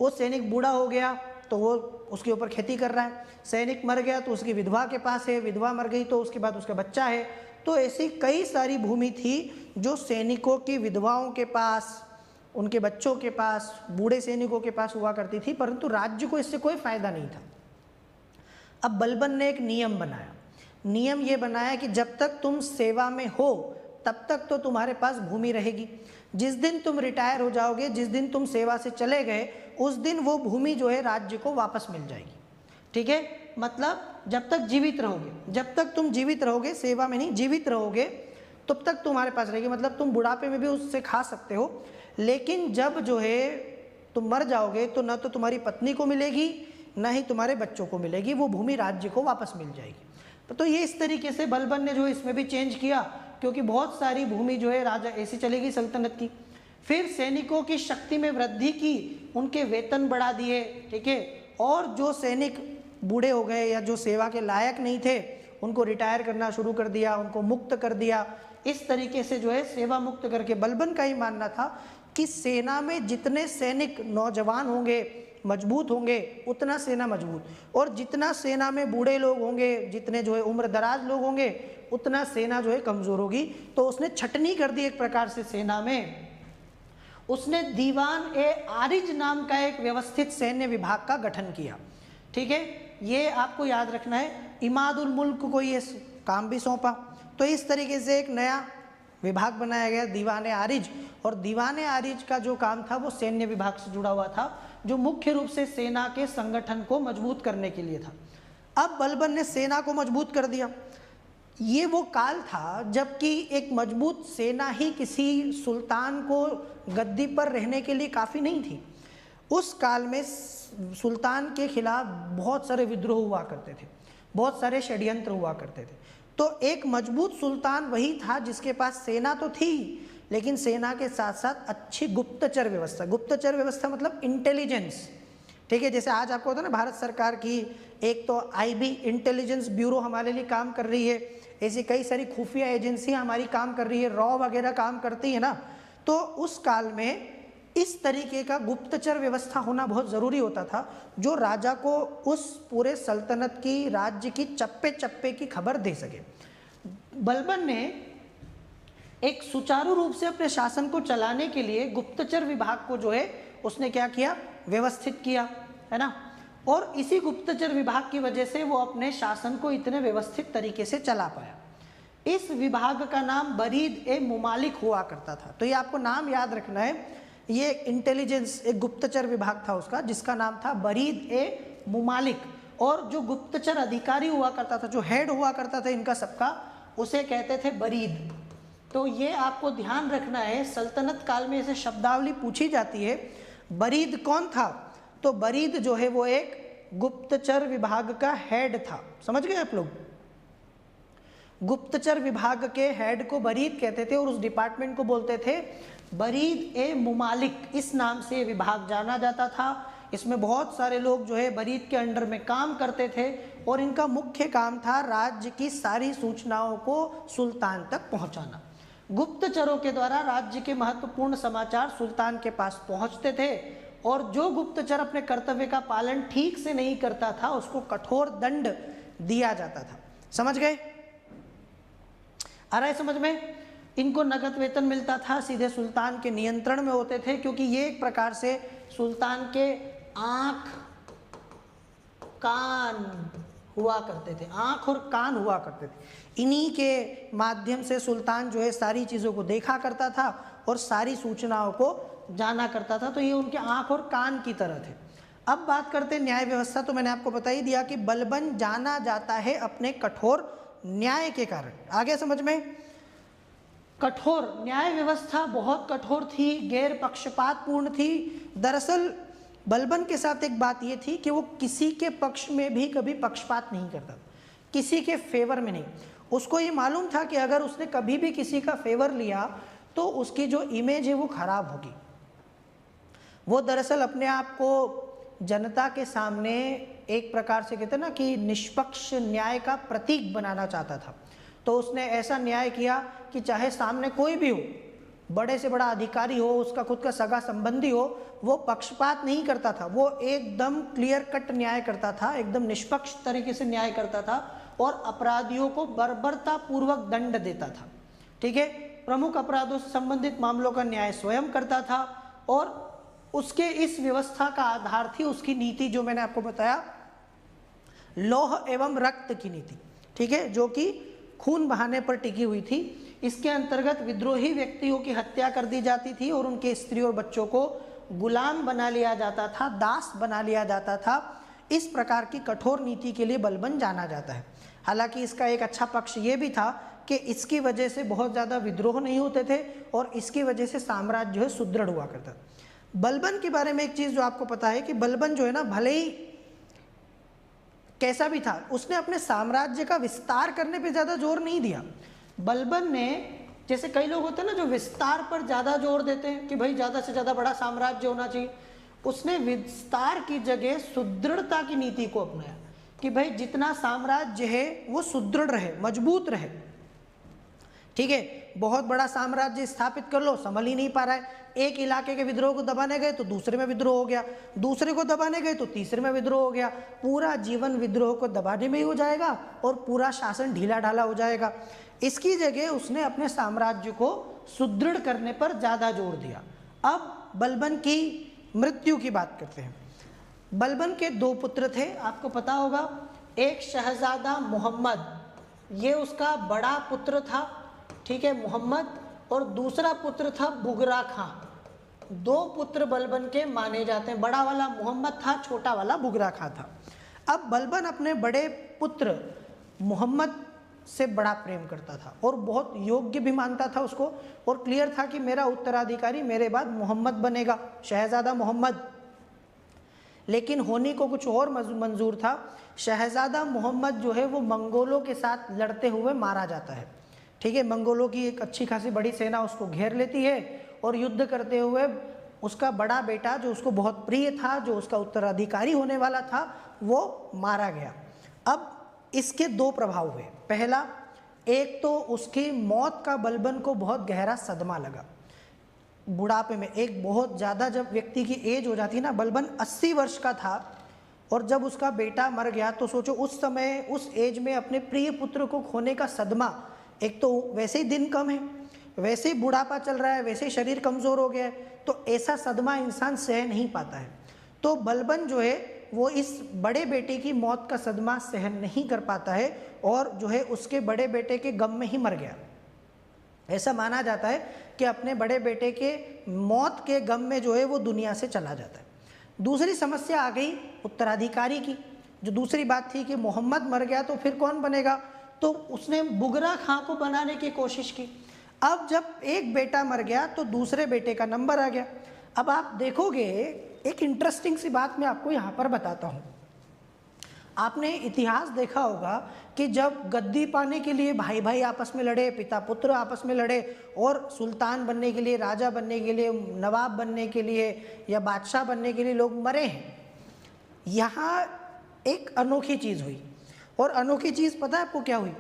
Speaker 1: वो सैनिक बूढ़ा हो गया तो वो उसके ऊपर खेती कर रहा है, सैनिक मर गया तो उसकी विधवा के पास है, विधवा मर गई तो उसके बाद उसका बच्चा है। तो ऐसी कई सारी भूमि थी जो सैनिकों की विधवाओं के पास, उनके बच्चों के पास, बूढ़े सैनिकों के पास हुआ करती थी, परंतु राज्य को इससे कोई फायदा नहीं था। अब बलबन ने एक नियम बनाया। नियम ये बनाया कि जब तक तुम सेवा में हो तब तक तो तुम्हारे पास भूमि रहेगी, जिस दिन तुम रिटायर हो जाओगे, जिस दिन तुम सेवा से चले गए, उस दिन वो भूमि जो है राज्य को वापस मिल जाएगी। ठीक है, मतलब जब तक जीवित रहोगे, जब तक तुम जीवित रहोगे, सेवा में नहीं, जीवित रहोगे, तब तक तुम्हारे पास रहेगी। मतलब तुम बुढ़ापे में भी उससे खा सकते हो, लेकिन जब जो है तुम मर जाओगे तो न तो तुम्हारी पत्नी को मिलेगी, न ही तुम्हारे बच्चों को मिलेगी, वो भूमि राज्य को वापस मिल जाएगी। तो ये इस तरीके से बलबन ने जो इसमें भी चेंज किया, क्योंकि बहुत सारी भूमि जो है राजा ऐसी चलेगी सल्तनत की। फिर सैनिकों की शक्ति में वृद्धि की, उनके वेतन बढ़ा दिए, ठीक है, और जो सैनिक बूढ़े हो गए या जो सेवा के लायक नहीं थे उनको रिटायर करना शुरू कर दिया, उनको मुक्त कर दिया। इस तरीके से जो है सेवा मुक्त करके, बलबन का ही मानना था कि सेना में जितने सैनिक नौजवान होंगे, मजबूत होंगे, उतना सेना मजबूत, और जितना सेना में बूढ़े लोग होंगे, जितने जो है उम्र दराज लोग होंगे, उतना सेना जो है कमज़ोर होगी। तो उसने छटनी कर दी एक प्रकार से सेना में। उसने दीवान ए आरिज नाम का एक व्यवस्थित सैन्य विभाग का गठन किया। ठीक है, ये आपको याद रखना है। इमादुल मुल्क को ये काम भी सौंपा। तो इस तरीके से एक नया विभाग बनाया गया, दीवान ए आरिज। और दीवान ए आरिज का जो काम था वो सैन्य विभाग से जुड़ा हुआ था, जो मुख्य रूप से सेना के संगठन को मजबूत करने के लिए था। अब बलबन ने सेना को मजबूत कर दिया। ये वो काल था जबकि एक मजबूत सेना ही किसी सुल्तान को गद्दी पर रहने के लिए काफ़ी नहीं थी। उस काल में सुल्तान के खिलाफ बहुत सारे विद्रोह हुआ करते थे, बहुत सारे षड्यंत्र हुआ करते थे। तो एक मजबूत सुल्तान वही था जिसके पास सेना तो थी, लेकिन सेना के साथ साथ अच्छी गुप्तचर व्यवस्था। गुप्तचर व्यवस्था मतलब इंटेलिजेंस। ठीक है, जैसे आज आपको होता है ना, भारत सरकार की एक तो IB इंटेलिजेंस ब्यूरो हमारे लिए काम कर रही है, ऐसी कई सारी खुफिया एजेंसियां हमारी काम कर रही है, रॉ वगैरह काम करती है ना। तो उस काल में इस तरीके का गुप्तचर व्यवस्था होना बहुत ज़रूरी होता था, जो राजा को उस पूरे सल्तनत की, राज्य की चप्पे चप्पे की खबर दे सके। बलबन ने एक सुचारू रूप से अपने शासन को चलाने के लिए गुप्तचर विभाग को जो है उसने क्या किया, व्यवस्थित किया, है ना। और इसी गुप्तचर विभाग की वजह से वो अपने शासन को इतने व्यवस्थित तरीके से चला पाया। इस विभाग का नाम बरीद ए मुमालिक हुआ करता था। तो ये आपको नाम याद रखना है, ये इंटेलिजेंस एक गुप्तचर विभाग था उसका, जिसका नाम था बरीद ए मुमालिक। और जो गुप्तचर अधिकारी हुआ करता था, जो हेड हुआ करता था इनका सबका, उसे कहते थे बरीद। तो ये आपको ध्यान रखना है, सल्तनत काल में ऐसे शब्दावली पूछी जाती है। बरीद कौन था? तो बरीद जो है वो एक गुप्तचर विभाग का हेड था। समझ गए आप लोग? गुप्तचर विभाग के हेड को बरीद कहते थे और उस डिपार्टमेंट को बोलते थे बरीद ए मुमालिक। इस नाम से विभाग जाना जाता था। इसमें बहुत सारे लोग जो है बरीद के अंडर में काम करते थे और इनका मुख्य काम था राज्य की सारी सूचनाओं को सुल्तान तक पहुंचाना। गुप्तचरों के द्वारा राज्य के महत्वपूर्ण समाचार सुल्तान के पास पहुंचते थे और जो गुप्तचर अपने कर्तव्य का पालन ठीक से नहीं करता था उसको कठोर दंड दिया जाता था। समझ गए? आ रहा है समझ में? इनको नगद वेतन मिलता था, सीधे सुल्तान के नियंत्रण में होते थे, क्योंकि ये एक प्रकार से सुल्तान के आंख कान हुआ करते थे, आंख और कान हुआ करते थे। इन्हीं के माध्यम से सुल्तान जो है सारी चीज़ों को देखा करता था और सारी सूचनाओं को जाना करता था। तो ये उनके आंख और कान की तरह थे। अब बात करते हैं न्याय व्यवस्था। तो मैंने आपको बता ही दिया कि बलबन जाना जाता है अपने कठोर न्याय के कारण। आगे समझ में? कठोर न्याय व्यवस्था बहुत कठोर थी, गैर पक्षपात पूर्ण थी। दरअसल बलबन के साथ एक बात ये थी कि वो किसी के पक्ष में भी कभी पक्षपात नहीं करता, किसी के फेवर में नहीं। उसको ये मालूम था कि अगर उसने कभी भी किसी का फेवर लिया तो उसकी जो इमेज है वो खराब होगी। वो दरअसल अपने आप को जनता के सामने एक प्रकार से कहते हैं ना कि निष्पक्ष न्याय का प्रतीक बनाना चाहता था। तो उसने ऐसा न्याय किया कि चाहे सामने कोई भी हो, बड़े से बड़ा अधिकारी हो, उसका खुद का सगा संबंधी हो, वो पक्षपात नहीं करता था। वो एकदम क्लियर कट न्याय करता था, एकदम निष्पक्ष तरीके से न्याय करता था और अपराधियों को बर्बरता पूर्वक दंड देता था। ठीक है? प्रमुख अपराधों से संबंधित मामलों का न्याय स्वयं करता था और उसके इस व्यवस्था का आधार थी उसकी नीति, जो मैंने आपको बताया, लौह एवं रक्त की नीति। ठीक है? जो कि खून बहाने पर टिकी हुई थी। इसके अंतर्गत विद्रोही व्यक्तियों की हत्या कर दी जाती थी और उनके स्त्री और बच्चों को गुलाम बना लिया जाता था, दास बना लिया जाता था। इस प्रकार की कठोर नीति के लिए बलबन जाना जाता है। हालांकि इसका एक अच्छा पक्ष ये भी था कि इसकी वजह से बहुत ज़्यादा विद्रोह नहीं होते थे और इसकी वजह से साम्राज्य जो है सुदृढ़ हुआ करता। बलबन के बारे में एक चीज़ जो आपको पता है कि बलबन जो है ना, भले ही कैसा भी था, उसने अपने साम्राज्य का विस्तार करने पे ज़्यादा जोर नहीं दिया। बलबन ने, जैसे कई लोग होते हैं ना जो विस्तार पर ज़्यादा जोर देते हैं कि भाई ज़्यादा से ज़्यादा बड़ा साम्राज्य होना चाहिए, उसने विस्तार की जगह सुदृढ़ता की नीति को अपनाया कि भाई जितना साम्राज्य है वो सुदृढ़ रहे, मजबूत रहे। ठीक है? बहुत बड़ा साम्राज्य स्थापित कर लो, संभल ही नहीं पा रहा है। एक इलाके के विद्रोह को दबाने गए तो दूसरे में विद्रोह हो गया, दूसरे को दबाने गए तो तीसरे में विद्रोह हो गया। पूरा जीवन विद्रोह को दबाने में ही हो जाएगा और पूरा शासन ढीला ढाला हो जाएगा। इसकी जगह उसने अपने साम्राज्य को सुदृढ़ करने पर ज़्यादा जोर दिया। अब बलबन की मृत्यु की बात करते हैं। बलबन के दो पुत्र थे, आपको पता होगा। एक शहजादा मोहम्मद, ये उसका बड़ा पुत्र था, ठीक है, मोहम्मद, और दूसरा पुत्र था बुगरा खां। दो पुत्र बलबन के माने जाते हैं। बड़ा वाला मोहम्मद था, छोटा वाला बुगरा खां था। अब बलबन अपने बड़े पुत्र मोहम्मद से बड़ा प्रेम करता था और बहुत योग्य भी मानता था उसको, और क्लियर था कि मेरा उत्तराधिकारी मेरे बाद मोहम्मद बनेगा, शहजादा मोहम्मद। लेकिन होनी को कुछ और मंजूर था। शहजादा मोहम्मद जो है वो मंगोलों के साथ लड़ते हुए मारा जाता है। ठीक है? मंगोलों की एक अच्छी खासी बड़ी सेना उसको घेर लेती है और युद्ध करते हुए उसका बड़ा बेटा जो उसको बहुत प्रिय था, जो उसका उत्तराधिकारी होने वाला था, वो मारा गया। अब इसके दो प्रभाव हुए। पहला, एक तो उसकी मौत का बलबन को बहुत गहरा सदमा लगा। बुढ़ापे में, एक बहुत ज़्यादा जब व्यक्ति की एज हो जाती है ना, बलबन 80 वर्ष का था और जब उसका बेटा मर गया तो सोचो उस समय उस एज में अपने प्रिय पुत्र को खोने का सदमा, एक तो वैसे ही दिन कम है, वैसे ही बुढ़ापा चल रहा है, वैसे ही शरीर कमज़ोर हो गया है, तो ऐसा सदमा इंसान सह नहीं पाता है। तो बलबन जो है वो इस बड़े बेटे की मौत का सदमा सहन नहीं कर पाता है और जो है उसके बड़े बेटे के गम में ही मर गया। ऐसा माना जाता है कि अपने बड़े बेटे के मौत के गम में जो है वो दुनिया से चला जाता है। दूसरी समस्या आ गई उत्तराधिकारी की। जो दूसरी बात थी कि मोहम्मद मर गया तो फिर कौन बनेगा, तो उसने बुगरा खां को बनाने की कोशिश की। अब जब एक बेटा मर गया तो दूसरे बेटे का नंबर आ गया। अब आप देखोगे एक इंटरेस्टिंग सी बात मैं आपको यहाँ पर बताता हूँ। आपने इतिहास देखा होगा कि जब गद्दी पाने के लिए भाई भाई आपस में लड़े, पिता पुत्र आपस में लड़े और सुल्तान बनने के लिए, राजा बनने के लिए, नवाब बनने के लिए या बादशाह बनने के लिए लोग मरे हैं। यहाँ एक अनोखी चीज़ हुई, और अनोखी चीज़ पता है आपको क्या हुई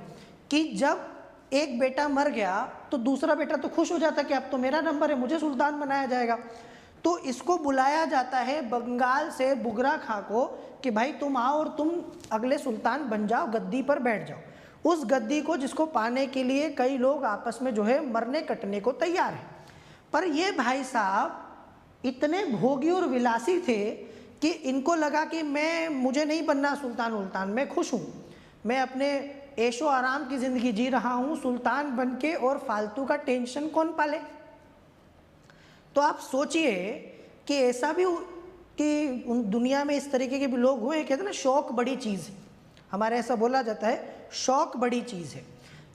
Speaker 1: कि जब एक बेटा मर गया तो दूसरा बेटा तो खुश हो जाता कि अब तो मेरा नंबर है, मुझे सुल्तान बनाया जाएगा। तो इसको बुलाया जाता है बंगाल से बुगरा खां को कि भाई तुम आओ और तुम अगले सुल्तान बन जाओ, गद्दी पर बैठ जाओ। उस गद्दी को जिसको पाने के लिए कई लोग आपस में जो है मरने कटने को तैयार हैं। पर ये भाई साहब इतने भोगी और विलासी थे कि इनको लगा कि मुझे नहीं बनना सुल्तान उल्तान, मैं खुश हूँ, मैं अपने ऐशो आराम की ज़िंदगी जी रहा हूँ सुल्तान बन के, और फालतू का टेंशन कौन पाले। तो आप सोचिए कि ऐसा भी कि दुनिया में इस तरीके के भी लोग हुए। कहते हैं ना शौक बड़ी चीज़ है, हमारे ऐसा बोला जाता है शौक बड़ी चीज़ है।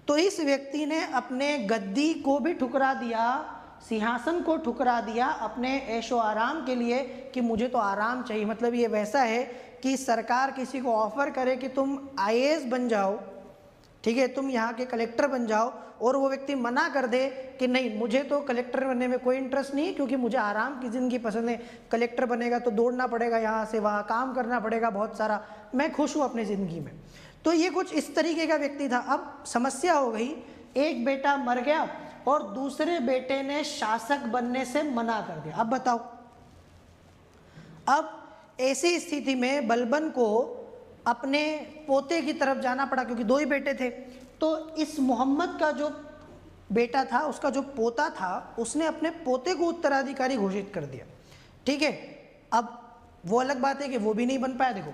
Speaker 1: तो इस व्यक्ति ने अपने गद्दी को भी ठुकरा दिया, सिंहासन को ठुकरा दिया अपने ऐशो आराम के लिए कि मुझे तो आराम चाहिए। मतलब ये वैसा है कि सरकार किसी को ऑफर करे कि तुम IAS बन जाओ, ठीक है, तुम यहाँ के कलेक्टर बन जाओ, और वो व्यक्ति मना कर दे कि नहीं मुझे तो कलेक्टर बनने में कोई इंटरेस्ट नहीं है क्योंकि मुझे आराम की ज़िंदगी पसंद है। कलेक्टर बनेगा तो दौड़ना पड़ेगा, यहाँ से वहाँ काम करना पड़ेगा बहुत सारा, मैं खुश हूँ अपनी ज़िंदगी में। तो ये कुछ इस तरीके का व्यक्ति था। अब समस्या हो गई, एक बेटा मर गया और दूसरे बेटे ने शासक बनने से मना कर दिया। अब बताओ, अब ऐसी स्थिति में बलबन को अपने पोते की तरफ जाना पड़ा क्योंकि दो ही बेटे थे। तो इस मोहम्मद का जो बेटा था, उसका जो पोता था, उसने अपने पोते को उत्तराधिकारी घोषित कर दिया। ठीक है, अब वो अलग बात है कि वो भी नहीं बन पाया। देखो,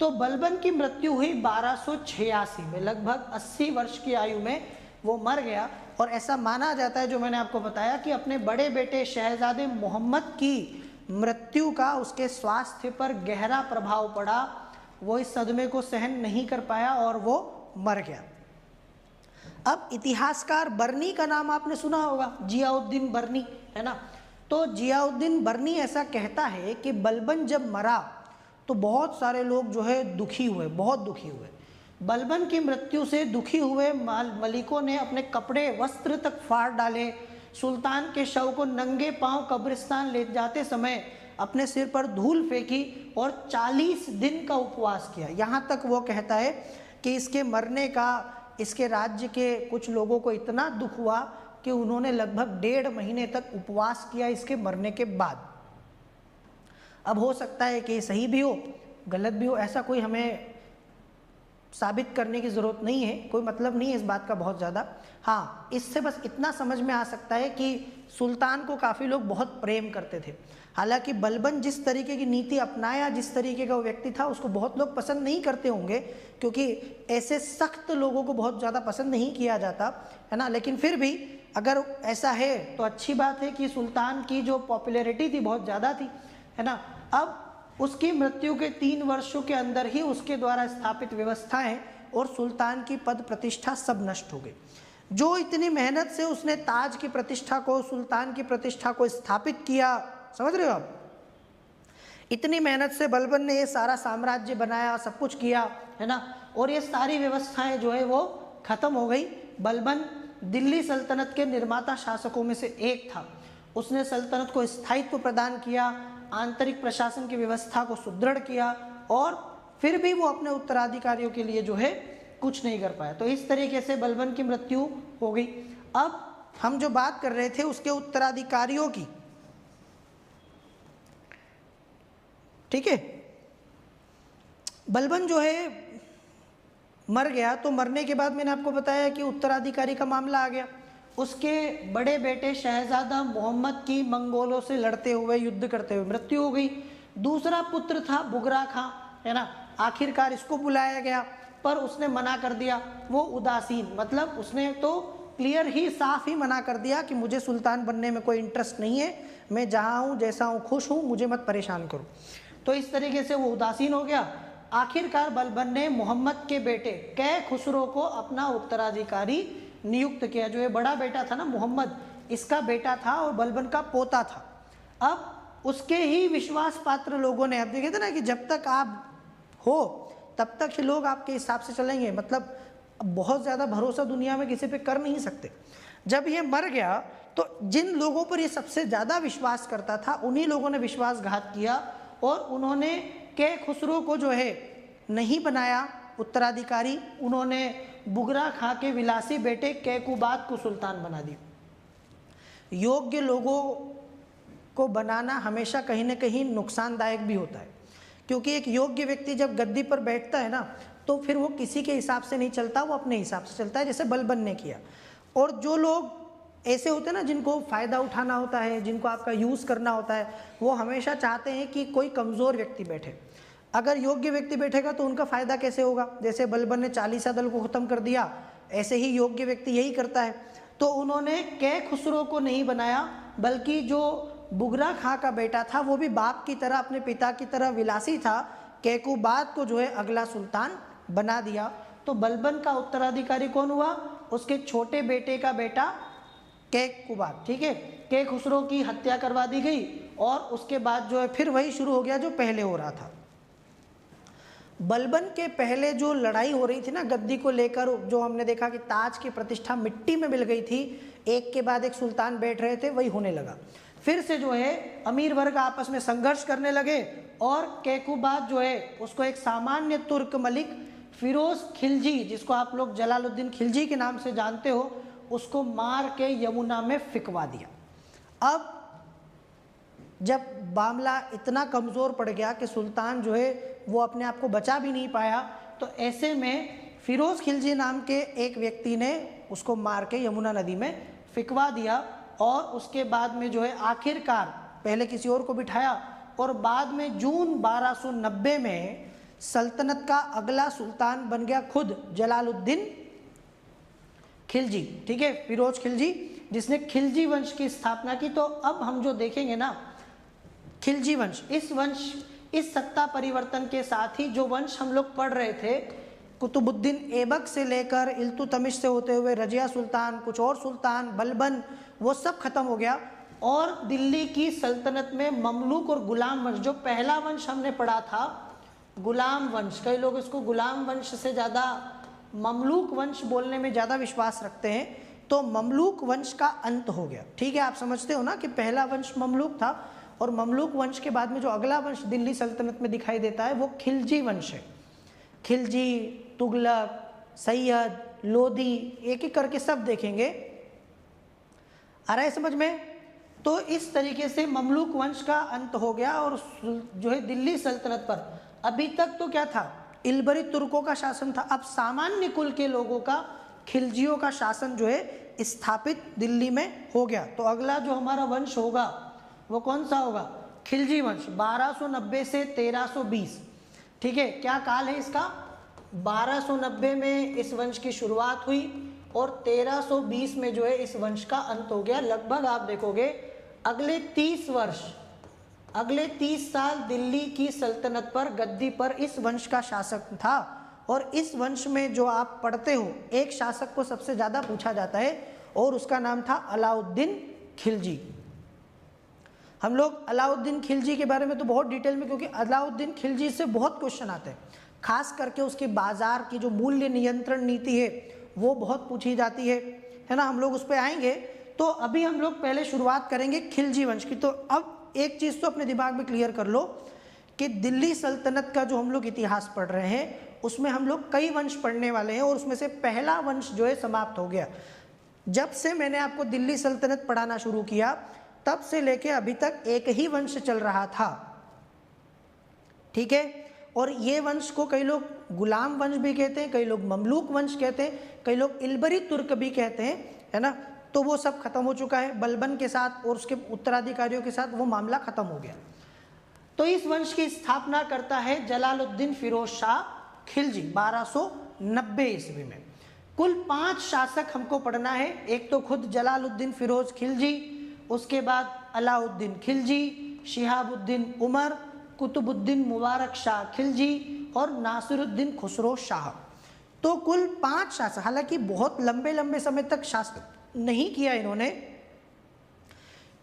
Speaker 1: तो बलबन की मृत्यु हुई 1286 में, लगभग 80 वर्ष की आयु में वो मर गया। और ऐसा माना जाता है, जो मैंने आपको बताया, कि अपने बड़े बेटे शहजादे मोहम्मद की मृत्यु का उसके स्वास्थ्य पर गहरा प्रभाव पड़ा। वो इस सदमे को सहन नहीं कर पाया और वो मर गया। अब इतिहासकार बर्नी का नाम आपने सुना होगा, जियाउद्दीन बर्नी, है ना। तो जियाउद्दीन बर्नी ऐसा कहता है कि बलबन जब मरा तो बहुत सारे लोग जो है दुखी हुए, बहुत दुखी हुए। बलबन की मृत्यु से दुखी हुए मलिकों ने अपने कपड़े वस्त्र तक फाड़ डाले, सुल्तान के शव को नंगे पांव कब्रिस्तान ले जाते समय अपने सिर पर धूल फेंकी और 40 दिन का उपवास किया। यहाँ तक वो कहता है कि इसके मरने का इसके राज्य के कुछ लोगों को इतना दुख हुआ कि उन्होंने लगभग 1.5 महीने तक उपवास किया इसके मरने के बाद। अब हो सकता है कि सही भी हो, गलत भी हो, ऐसा कोई हमें साबित करने की ज़रूरत नहीं है, कोई मतलब नहीं है इस बात का बहुत ज़्यादा। हाँ, इससे बस इतना समझ में आ सकता है कि सुल्तान को काफ़ी लोग बहुत प्रेम करते थे। हालांकि बलबन जिस तरीके की नीति अपनाया, जिस तरीके का वो व्यक्ति था, उसको बहुत लोग पसंद नहीं करते होंगे क्योंकि ऐसे सख्त लोगों को बहुत ज़्यादा पसंद नहीं किया जाता, है ना। लेकिन फिर भी अगर ऐसा है तो अच्छी बात है कि सुल्तान की जो पॉपुलैरिटी थी बहुत ज़्यादा थी, है ना। अब उसकी मृत्यु के 3 वर्षों के अंदर ही उसके द्वारा स्थापित व्यवस्थाएं और सुल्तान की पद प्रतिष्ठा सब नष्ट हो गई। जो इतनी मेहनत से उसने ताज की प्रतिष्ठा को, सुल्तान की प्रतिष्ठा को स्थापित किया, समझ रहे हो आप, इतनी मेहनत से बलबन ने ये सारा साम्राज्य बनाया, सब कुछ किया, है ना, और ये सारी व्यवस्थाएं जो है वो खत्म हो गई। बलबन दिल्ली सल्तनत के निर्माता शासकों में से एक था। उसने सल्तनत को स्थायित्व प्रदान किया, आंतरिक प्रशासन की व्यवस्था को सुदृढ़ किया, और फिर भी वो अपने उत्तराधिकारियों के लिए जो है कुछ नहीं कर पाया। तो इस तरीके से बलबन की मृत्यु हो गई। अब हम जो बात कर रहे थे उसके उत्तराधिकारियों की, ठीक है, बलबन जो है मर गया। तो मरने के बाद मैंने आपको बताया कि उत्तराधिकारी का मामला आ गया। उसके बड़े बेटे शहजादा मोहम्मद की मंगोलों से लड़ते हुए, युद्ध करते हुए मृत्यु हो गई। दूसरा पुत्र था बुगरा खां, है ना, आखिरकार इसको बुलाया गया पर उसने मना कर दिया। वो उदासीन, मतलब उसने तो क्लियर ही साफ ही मना कर दिया कि मुझे सुल्तान बनने में कोई इंटरेस्ट नहीं है, मैं जहाँ हूँ जैसा हूँ खुश हूँ, मुझे मत परेशान करो। तो इस तरीके से वो उदासीन हो गया। आखिरकार बलबन ने मोहम्मद के बेटे कै खुसरो को अपना उत्तराधिकारी नियुक्त किया। जो ये बड़ा बेटा था ना मोहम्मद, इसका बेटा था और बलबन का पोता था। अब उसके ही विश्वास पात्र लोगों ने, अब देखे थे ना कि जब तक आप हो तब तक ही लोग आपके हिसाब से चलेंगे, मतलब बहुत ज़्यादा भरोसा दुनिया में किसी पे कर नहीं सकते। जब ये मर गया तो जिन लोगों पर ये सबसे ज़्यादा विश्वास करता था उन्हीं लोगों ने विश्वासघात किया और उन्होंने कै खुसरो को जो है नहीं बनाया उत्तराधिकारी, उन्होंने बुगरा खां के विलासी बेटे कैकुबाद को सुल्तान बना दिया। योग्य लोगों को बनाना हमेशा कहीं ना कहीं नुकसानदायक भी होता है, क्योंकि एक योग्य व्यक्ति जब गद्दी पर बैठता है ना तो फिर वो किसी के हिसाब से नहीं चलता, वो अपने हिसाब से चलता है, जैसे बलबन ने किया। और जो लोग ऐसे होते हैं ना जिनको फ़ायदा उठाना होता है, जिनको आपका यूज़ करना होता है, वो हमेशा चाहते हैं कि कोई कमज़ोर व्यक्ति बैठे। अगर योग्य व्यक्ति बैठेगा तो उनका फ़ायदा कैसे होगा? जैसे बलबन ने 40 दल को ख़त्म कर दिया, ऐसे ही योग्य व्यक्ति यही करता है। तो उन्होंने कै खुसरो को नहीं बनाया, बल्कि जो बुगरा खां का बेटा था वो भी बाप की तरह, अपने पिता की तरह विलासी था, कैकुबाद को जो है अगला सुल्तान बना दिया। तो बलबन का उत्तराधिकारी कौन हुआ? उसके छोटे बेटे का बेटा कैकुबाद। ठीक है, कै खुसरो की हत्या करवा दी गई और उसके बाद जो है फिर वही शुरू हो गया जो पहले हो रहा था। बलबन के पहले जो लड़ाई हो रही थी ना गद्दी को लेकर, जो हमने देखा कि ताज की प्रतिष्ठा मिट्टी में मिल गई थी, एक के बाद एक सुल्तान बैठ रहे थे, वही होने लगा। फिर से जो है अमीर वर्ग आपस में संघर्ष करने लगे और कैकुबाद जो है उसको एक सामान्य तुर्क मलिक फिरोज खिलजी, जिसको आप लोग जलालुद्दीन खिलजी के नाम से जानते हो, उसको मार के यमुना में फिकवा दिया। अब जब मामला इतना कमज़ोर पड़ गया कि सुल्तान जो है वो अपने आप को बचा भी नहीं पाया, तो ऐसे में फिरोज खिलजी नाम के एक व्यक्ति ने उसको मार के यमुना नदी में फिकवा दिया। और उसके बाद में जो है आखिरकार पहले किसी और को बिठाया और बाद में जून 1290 में सल्तनत का अगला सुल्तान बन गया खुद जलालुद्दीन खिलजी। ठीक है, फिरोज खिलजी, जिसने खिलजी वंश की स्थापना की। तो अब हम जो देखेंगे ना खिलजी वंश, इस सत्ता परिवर्तन के साथ ही जो वंश हम लोग पढ़ रहे थे, कुतुबुद्दीन ऐबक से लेकर इल्तुतमिश से होते हुए रजिया सुल्तान, कुछ और सुल्तान, बलबन, वो सब खत्म हो गया। और दिल्ली की सल्तनत में ममलूक और गुलाम वंश, जो पहला वंश हमने पढ़ा था गुलाम वंश, कई लोग इसको गुलाम वंश से ज़्यादा ममलूक वंश बोलने में ज़्यादा विश्वास रखते हैं, तो ममलूक वंश का अंत हो गया। ठीक है, आप समझते हो ना कि पहला वंश ममलूक था और ममलूक वंश के बाद में जो अगला वंश दिल्ली सल्तनत में दिखाई देता है वो खिलजी वंश है। खिलजी, तुगलक, सैयद, लोदी, एक एक करके सब देखेंगे। आ रहा है समझ में? तो इस तरीके से ममलूक वंश का अंत हो गया और जो है दिल्ली सल्तनत पर अभी तक तो क्या था, इल्बरी तुर्कों का शासन था। अब सामान्य कुल के लोगों का, खिलजियों का शासन जो है स्थापित दिल्ली में हो गया। तो अगला जो हमारा वंश होगा वो कौन सा होगा? खिलजी वंश, 1290 से 1320। ठीक है, क्या काल है इसका? 1290 में इस वंश की शुरुआत हुई और 1320 में जो है इस वंश का अंत हो गया। लगभग आप देखोगे अगले 30 वर्ष, अगले 30 साल दिल्ली की सल्तनत पर, गद्दी पर इस वंश का शासक था। और इस वंश में जो आप पढ़ते हो, एक शासक को सबसे ज़्यादा पूछा जाता है और उसका नाम था अलाउद्दीन खिलजी। हम लोग अलाउद्दीन खिलजी के बारे में तो बहुत डिटेल में, क्योंकि अलाउद्दीन खिलजी से बहुत क्वेश्चन आते हैं, खास करके उसके बाजार की जो मूल्य नियंत्रण नीति है वो बहुत पूछी जाती है ना, हम लोग उस पर आएंगे। तो अभी हम लोग पहले शुरुआत करेंगे खिलजी वंश की। तो अब एक चीज़ तो अपने दिमाग में क्लियर कर लो कि दिल्ली सल्तनत का जो हम लोग इतिहास पढ़ रहे हैं उसमें हम लोग कई वंश पढ़ने वाले हैं और उसमें से पहला वंश जो है समाप्त हो गया। जब से मैंने आपको दिल्ली सल्तनत पढ़ाना शुरू किया तब से लेके अभी तक एक ही वंश चल रहा था। ठीक है, और ये वंश को कई लोग गुलाम वंश भी कहते हैं, कई लोग ममलूक वंश कहते हैं, कई लोग इल्बरी तुर्क भी कहते हैं, है ना। तो वो सब खत्म हो चुका है बलबन के साथ और उसके उत्तराधिकारियों के साथ, वो मामला खत्म हो गया। तो इस वंश की स्थापना करता है जलालुद्दीन फिरोज शाह खिलजी 1290 ईस्वी में। कुल 5 शासक हमको पढ़ना है। एक तो खुद जलालुद्दीन फिरोज खिलजी, उसके बाद अलाउद्दीन खिलजी, शिहाबुद्दीन उमर, कुतुबुद्दीन मुबारक शाह खिलजी और नासिरुद्दीन खुसरो शाह। तो कुल 5 शासक, हालांकि बहुत लंबे लंबे समय तक शासन नहीं किया इन्होंने।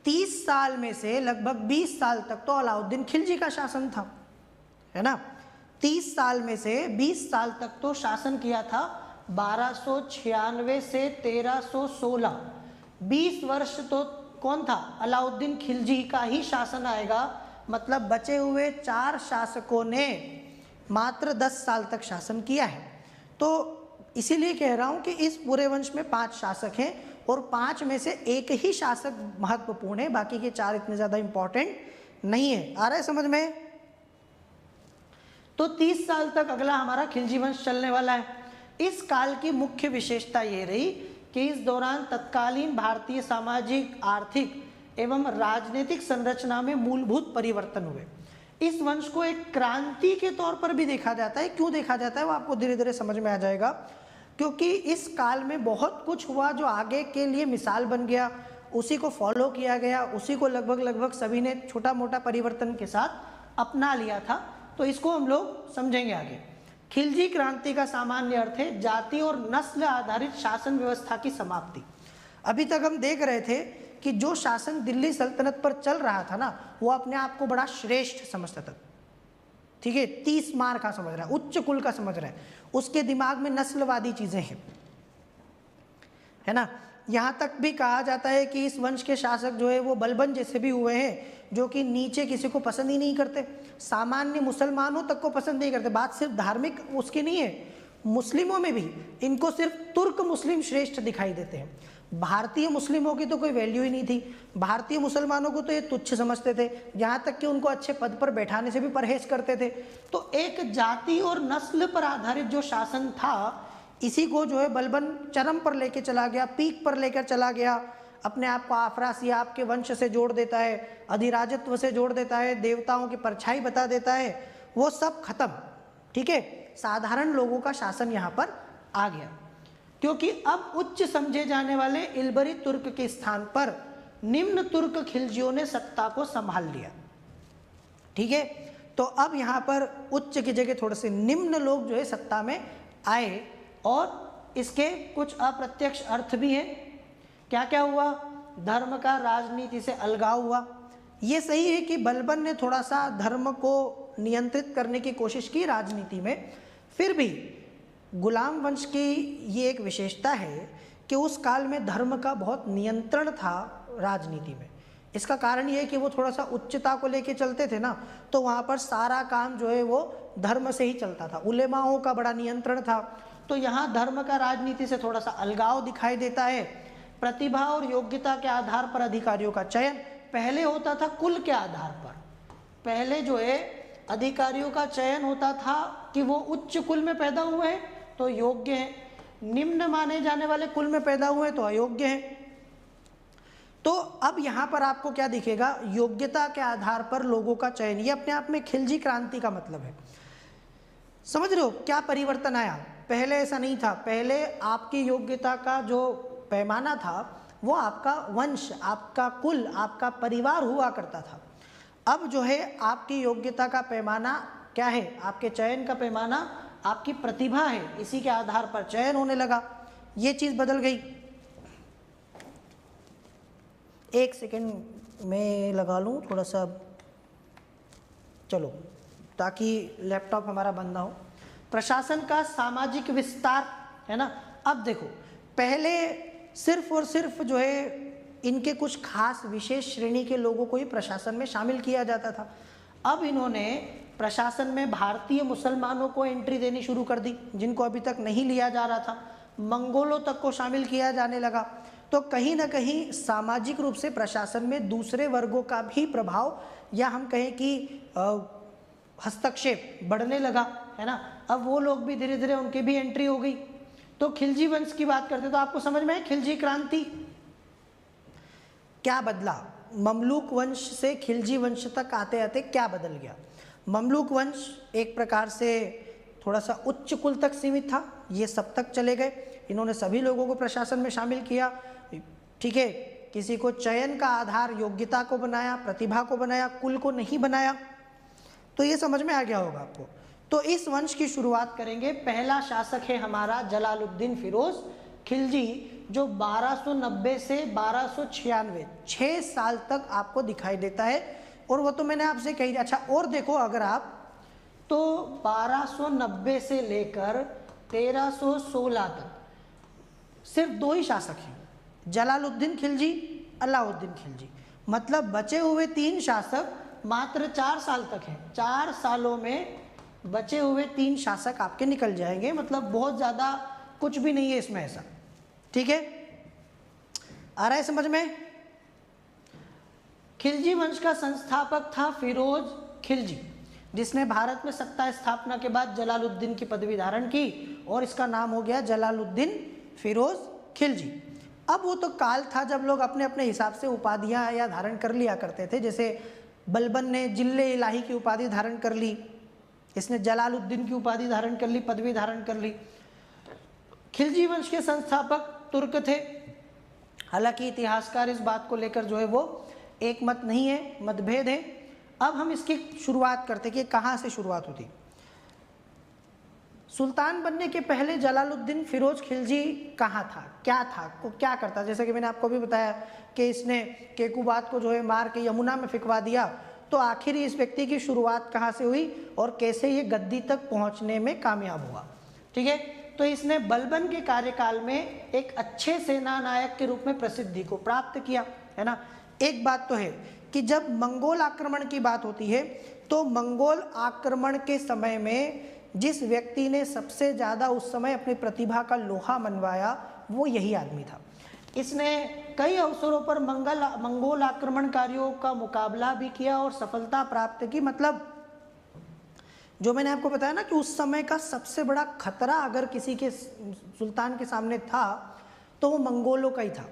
Speaker 1: 30 साल में से लगभग 20 साल तक तो अलाउद्दीन खिलजी का शासन था, है ना। 30 साल में से 20 साल तक तो शासन किया था। 1296 से 1316, 20 वर्ष तो कौन था? अलाउद्दीन खिलजी का ही शासन आएगा। मतलब बचे हुए 4 शासकों ने मात्र 10 साल तक शासन किया है। तो इसीलिए कह रहा हूं कि इस पूरे वंश में 5 शासक हैं और 5 में से एक ही शासक महत्वपूर्ण है, बाकी के 4 इतने ज्यादा इंपॉर्टेंट नहीं है। आ रहा है समझ में? तो 30 साल तक अगला हमारा खिलजी वंश चलने वाला है। इस काल की मुख्य विशेषता ये रही कि इस दौरान तत्कालीन भारतीय सामाजिक, आर्थिक एवं राजनीतिक संरचना में मूलभूत परिवर्तन हुए। इस वंश को एक क्रांति के तौर पर भी देखा जाता है। क्यों देखा जाता है वो आपको धीरे धीरे समझ में आ जाएगा, क्योंकि इस काल में बहुत कुछ हुआ जो आगे के लिए मिसाल बन गया, उसी को फॉलो किया गया, उसी को लगभग सभी ने छोटा मोटा परिवर्तन के साथ अपना लिया था। तो इसको हम लोग समझेंगे आगे। खिलजी क्रांति का सामान्य अर्थ है जाति और नस्ल आधारित शासन व्यवस्था की समाप्ति। अभी तक हम देख रहे थे कि जो शासन दिल्ली सल्तनत पर चल रहा था ना, वो अपने आप को बड़ा श्रेष्ठ समझता था, ठीक है, 30 मार का समझ रहा है, उच्च कुल का समझ रहा है, उसके दिमाग में नस्लवादी चीजें हैं, है ना। यहां तक भी कहा जाता है कि इस वंश के शासक जो है वो बलबन जैसे भी हुए हैं, जो कि नीचे किसी को पसंद ही नहीं करते, सामान्य मुसलमानों तक को पसंद नहीं करते। बात सिर्फ धार्मिक उसकी नहीं है, मुस्लिमों में भी इनको सिर्फ तुर्क मुस्लिम श्रेष्ठ दिखाई देते हैं। भारतीय मुस्लिमों की तो कोई वैल्यू ही नहीं थी, भारतीय मुसलमानों को तो ये तुच्छ समझते थे, यहाँ तक कि उनको अच्छे पद पर बैठाने से भी परहेज करते थे। तो एक जाति और नस्ल पर आधारित जो शासन था, इसी को जो है बलबन चरम पर लेके चला गया, पीक पर लेकर चला गया। अपने आप को आफरासियाब के वंश से जोड़ देता है, अधिराजत्व से जोड़ देता है, देवताओं की परछाई बता देता है, वो सब खत्म, ठीक है। साधारण लोगों का शासन यहाँ पर आ गया, क्योंकि अब उच्च समझे जाने वाले इल्बरी तुर्क के स्थान पर निम्न तुर्क खिलजियों ने सत्ता को संभाल लिया, ठीक है। तो अब यहाँ पर उच्च की जगह थोड़े से निम्न लोग जो है सत्ता में आए, और इसके कुछ अप्रत्यक्ष अर्थ भी हैं। क्या क्या हुआ? धर्म का राजनीति से अलगाव हुआ। ये सही है कि बलबन ने थोड़ा सा धर्म को नियंत्रित करने की कोशिश की राजनीति में, फिर भी गुलाम वंश की ये एक विशेषता है कि उस काल में धर्म का बहुत नियंत्रण था राजनीति में। इसका कारण ये है कि वो थोड़ा सा उच्चता को लेके चलते थे ना, तो वहाँ पर सारा काम जो है वो धर्म से ही चलता था, उलेमाओं का बड़ा नियंत्रण था। तो यहाँ धर्म का राजनीति से थोड़ा सा अलगाव दिखाई देता है। प्रतिभा और योग्यता के आधार पर अधिकारियों का चयन पहले होता था कुल के आधार पर। पहले जो है अधिकारियों का चयन होता था कि वो उच्च कुल में पैदा हुए हैं तो योग्य हैं, निम्न माने जाने वाले कुल में पैदा हुए हैं तो अयोग्य हैं। तो अब यहाँ पर आपको क्या दिखेगा? योग्यता के आधार पर लोगों का चयन। ये अपने आप में खिलजी क्रांति का मतलब है। समझ रहे हो क्या परिवर्तन आया? पहले ऐसा नहीं था। पहले आपकी योग्यता का जो पैमाना था वो आपका वंश, आपका कुल, आपका परिवार हुआ करता था। अब जो है आपकी योग्यता का पैमाना क्या है? आपके चयन का पैमाना आपकी प्रतिभा है, इसी के आधार पर चयन होने लगा। ये चीज बदल गई। एक सेकंड में लगा लूं थोड़ा सा, चलो, ताकि लैपटॉप हमारा बंद ना हो। प्रशासन का सामाजिक विस्तार, है ना। अब देखो, पहले सिर्फ और सिर्फ जो है इनके कुछ खास विशेष श्रेणी के लोगों को ही प्रशासन में शामिल किया जाता था। अब इन्होंने प्रशासन में भारतीय मुसलमानों को एंट्री देनी शुरू कर दी, जिनको अभी तक नहीं लिया जा रहा था। मंगोलों तक को शामिल किया जाने लगा। तो कहीं ना कहीं सामाजिक रूप से प्रशासन में दूसरे वर्गों का भी प्रभाव, या हम कहें कि हस्तक्षेप बढ़ने लगा, है ना। अब वो लोग भी धीरे धीरे उनकी भी एंट्री हो गई। तो खिलजी वंश की बात करते तो आपको समझ में है खिलजी क्रांति क्या बदला। ममलूक वंश से खिलजी वंश तक आते आते क्या बदल गया। ममलूक वंश एक प्रकार से थोड़ा सा उच्च कुल तक सीमित था, ये सब तक चले गए, इन्होंने सभी लोगों को प्रशासन में शामिल किया, ठीक है। किसी को चयन का आधार योग्यता को बनाया, प्रतिभा को बनाया, कुल को नहीं बनाया। तो ये समझ में आ गया होगा आपको। तो इस वंश की शुरुआत करेंगे, पहला शासक है हमारा जलालुद्दीन फिरोज खिलजी, जो 1290 से 1296 6 साल तक आपको दिखाई देता है। और वो तो मैंने आपसे कही। अच्छा, और देखो अगर आप तो 1290 से लेकर 1316 तक सिर्फ 2 ही शासक हैं, जलालुद्दीन खिलजी, अलाउद्दीन खिलजी। मतलब बचे हुए 3 शासक मात्र 4 साल तक हैं। 4 सालों में बचे हुए 3 शासक आपके निकल जाएंगे। मतलब बहुत ज़्यादा कुछ भी नहीं है इसमें ऐसा, ठीक है। आ रहा है समझ में। खिलजी वंश का संस्थापक था फिरोज खिलजी, जिसने भारत में सत्ता स्थापना के बाद जलालुद्दीन की पदवी धारण की और इसका नाम हो गया जलालुद्दीन फिरोज खिलजी। अब वो तो काल था जब लोग अपने अपने हिसाब से उपाधियां या धारण कर लिया करते थे। जैसे बलबन ने जिल्ले इलाही की उपाधि धारण कर ली, इसने जलालुद्दीन की उपाधि धारण कर ली, पदवी धारण कर ली। खिलजी वंश के संस्थापक तुर्क थे। हालांकि इतिहासकार इस बात को लेकर जो है वो एक मत नहीं है, मतभेद है। अब हम इसकी शुरुआत करते कि कहाँ से शुरुआत होती। सुल्तान बनने के पहले जलालुद्दीन फिरोज खिलजी कहाँ था, क्या था, को क्या करता। जैसे कि मैंने आपको भी बताया कि इसने केकुबात को जो है मार के यमुना में फिकवा दिया। तो आखिर इस व्यक्ति की शुरुआत कहाँ से हुई और कैसे ये गद्दी तक पहुँचने में कामयाब हुआ, ठीक है। तो इसने बलबन के कार्यकाल में एक अच्छे सेना नायक के रूप में प्रसिद्धि को प्राप्त किया, है ना। एक बात तो है कि जब मंगोल आक्रमण की बात होती है तो मंगोल आक्रमण के समय में जिस व्यक्ति ने सबसे ज़्यादा उस समय अपनी प्रतिभा का लोहा मनवाया वो यही आदमी था। इसने कई अवसरों पर मंगोल आक्रमणकारियों का मुकाबला भी किया और सफलता प्राप्त की। मतलब जो मैंने आपको बताया ना कि उस समय का सबसे बड़ा खतरा अगर किसी के सुल्तान के सामने था तो वो मंगोलों का ही था।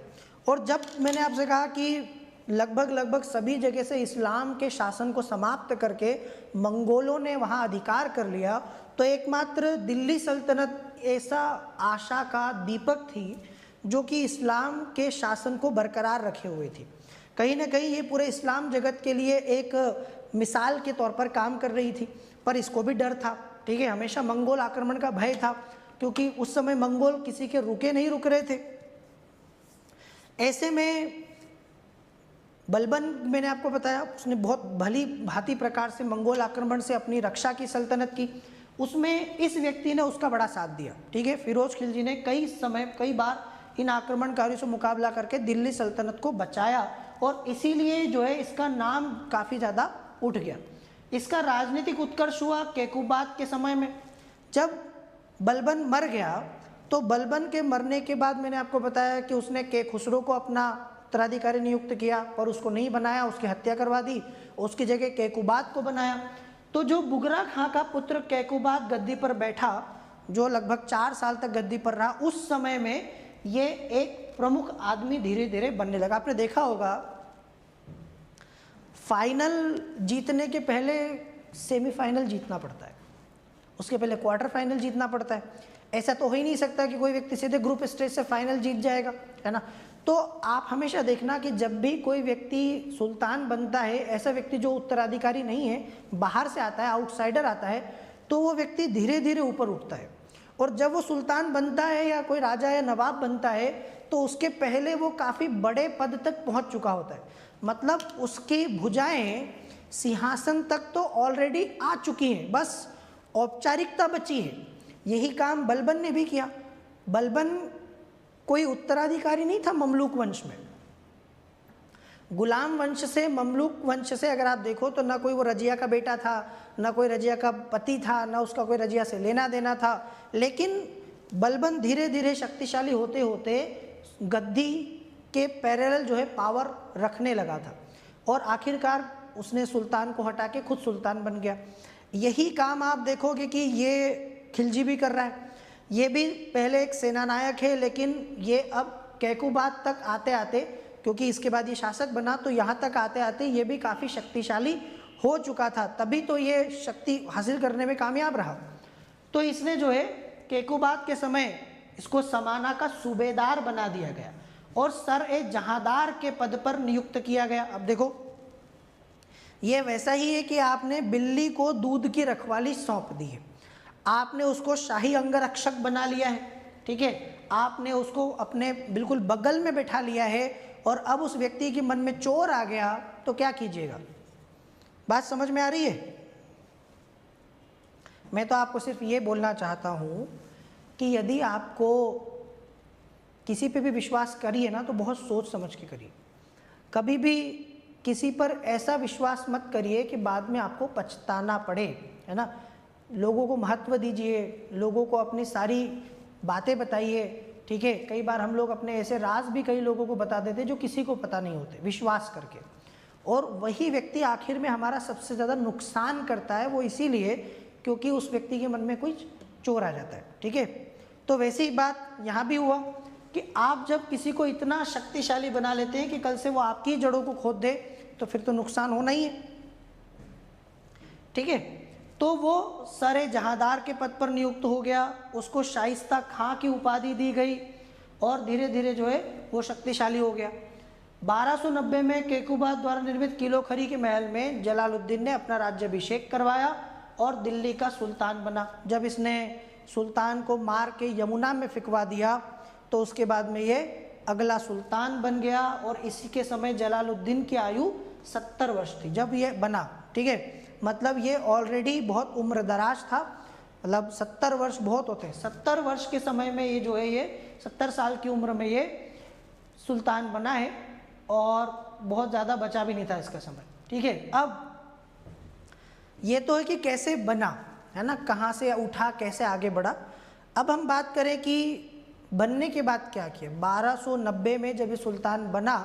Speaker 1: और जब मैंने आपसे कहा कि लगभग सभी जगह से इस्लाम के शासन को समाप्त करके मंगोलों ने वहाँ अधिकार कर लिया, तो एकमात्र दिल्ली सल्तनत ऐसा आशा का दीपक थी जो कि इस्लाम के शासन को बरकरार रखे हुए थी। कहीं ना कहीं ये पूरे इस्लाम जगत के लिए एक मिसाल के तौर पर काम कर रही थी। पर इसको भी डर था, ठीक है, हमेशा मंगोल आक्रमण का भय था, क्योंकि उस समय मंगोल किसी के रुक रहे थे। ऐसे में बलबन, मैंने आपको बताया, उसने बहुत भली भांति प्रकार से मंगोल आक्रमण से अपनी रक्षा की सल्तनत की। उसमें इस व्यक्ति ने उसका बड़ा साथ दिया, ठीक है। फिरोज खिलजी ने कई बार इन आक्रमणकारियों से मुकाबला करके दिल्ली सल्तनत को बचाया और इसीलिए जो है इसका नाम काफ़ी ज़्यादा उठ गया। इसका राजनीतिक उत्कर्ष हुआ केकुबात के समय में। जब बलबन मर गया तो बलबन के मरने के बाद मैंने आपको बताया कि उसने केखुसरो को अपना उत्तराधिकारी नियुक्त किया, पर उसको नहीं बनाया, उसकी हत्या करवा दी, उसकी जगह केकुबात को बनाया। तो जो बुगरा खां का पुत्र केकुबात गद्दी पर बैठा, जो लगभग 4 साल तक गद्दी पर रहा, उस समय में ये एक प्रमुख आदमी धीरे धीरे बनने लगा। आपने देखा होगा फाइनल जीतने के पहले सेमीफाइनल जीतना पड़ता है, उसके पहले क्वार्टर फाइनल जीतना पड़ता है। ऐसा तो हो ही नहीं सकता कि कोई व्यक्ति सीधे ग्रुप स्टेज से फाइनल जीत जाएगा, है ना। तो आप हमेशा देखना कि जब भी कोई व्यक्ति सुल्तान बनता है, ऐसा व्यक्ति जो उत्तराधिकारी नहीं है, बाहर से आता है, आउटसाइडर आता है, तो वो व्यक्ति धीरे धीरे ऊपर उठता है। और जब वो सुल्तान बनता है या कोई राजा या नवाब बनता है तो उसके पहले वो काफ़ी बड़े पद तक पहुंच चुका होता है। मतलब उसकी भुजाएं सिंहासन तक तो ऑलरेडी आ चुकी हैं, बस औपचारिकता बची है। यही काम बलबन ने भी किया। बलबन कोई उत्तराधिकारी नहीं था ममलूक वंश में। गुलाम वंश से, ममलूक वंश से अगर आप देखो तो ना कोई वो रजिया का बेटा था, ना कोई रजिया का पति था, ना उसका कोई रजिया से लेना देना था। लेकिन बलबन धीरे धीरे शक्तिशाली होते होते गद्दी के पैरेलल जो है पावर रखने लगा था और आखिरकार उसने सुल्तान को हटा के खुद सुल्तान बन गया। यही काम आप देखोगे कि ये खिलजी भी कर रहा है। ये भी पहले एक सेनानायक है, लेकिन ये अब कैकुबात तक आते आते क्योंकि इसके बाद ये शासक बना, तो यहाँ तक आते आते ये भी काफ़ी शक्तिशाली हो चुका था, तभी तो ये शक्ति हासिल करने में कामयाब रहा। तो इसने जो है केकुबाद के समय इसको समाना का सूबेदार बना दिया गया और सर ए जहांदार के पद पर नियुक्त किया गया। अब देखो ये वैसा ही है कि आपने बिल्ली को दूध की रखवाली सौंप दी है, आपने उसको शाही अंगरक्षक बना लिया है, ठीक है, आपने उसको अपने बिल्कुल बगल में बैठा लिया है और अब उस व्यक्ति के मन में चोर आ गया तो क्या कीजिएगा? बात समझ में आ रही है? मैं तो आपको सिर्फ ये बोलना चाहता हूँ कि यदि आपको किसी पे भी विश्वास करिए ना तो बहुत सोच समझ के करिए। कभी भी किसी पर ऐसा विश्वास मत करिए कि बाद में आपको पछताना पड़े, है ना। लोगों को महत्व दीजिए, लोगों को अपनी सारी बातें बताइए, ठीक है। कई बार हम लोग अपने ऐसे राज भी कई लोगों को बता देते जो किसी को पता नहीं होते, विश्वास करके, और वही व्यक्ति आखिर में हमारा सबसे ज़्यादा नुकसान करता है। वो इसीलिए क्योंकि उस व्यक्ति के मन में कोई चोर आ जाता है, ठीक है। तो वैसी ही बात यहाँ भी हुआ कि आप जब किसी को इतना शक्तिशाली बना लेते हैं कि कल से वो आपकी जड़ों को खोद दे तो फिर तो नुकसान होना ही है, ठीक है। तो वो सरे जहांदार के पद पर नियुक्त हो गया, उसको शाइस्ता खां की उपाधि दी गई और धीरे धीरे जो है वो शक्तिशाली हो गया। 1290 में केकुबाद द्वारा निर्मित किलोखरी के महल में जलालुद्दीन ने अपना राज्याभिषेक करवाया और दिल्ली का सुल्तान बना। जब इसने सुल्तान को मार के यमुना में फिकवा दिया तो उसके बाद में ये अगला सुल्तान बन गया और इसी के समय जलालुद्दीन की आयु 70 वर्ष थी जब ये बना, ठीक है। मतलब ये ऑलरेडी बहुत उम्र दराज था, मतलब 70 वर्ष बहुत होते हैं। 70 वर्ष के समय में ये जो है ये 70 साल की उम्र में ये सुल्तान बना है और बहुत ज़्यादा बचा भी नहीं था इसका समय, ठीक है। अब ये तो है कि कैसे बना, है ना, कहाँ से उठा, कैसे आगे बढ़ा। अब हम बात करें कि बनने के बाद क्या किया। 1290 में जब ये सुल्तान बना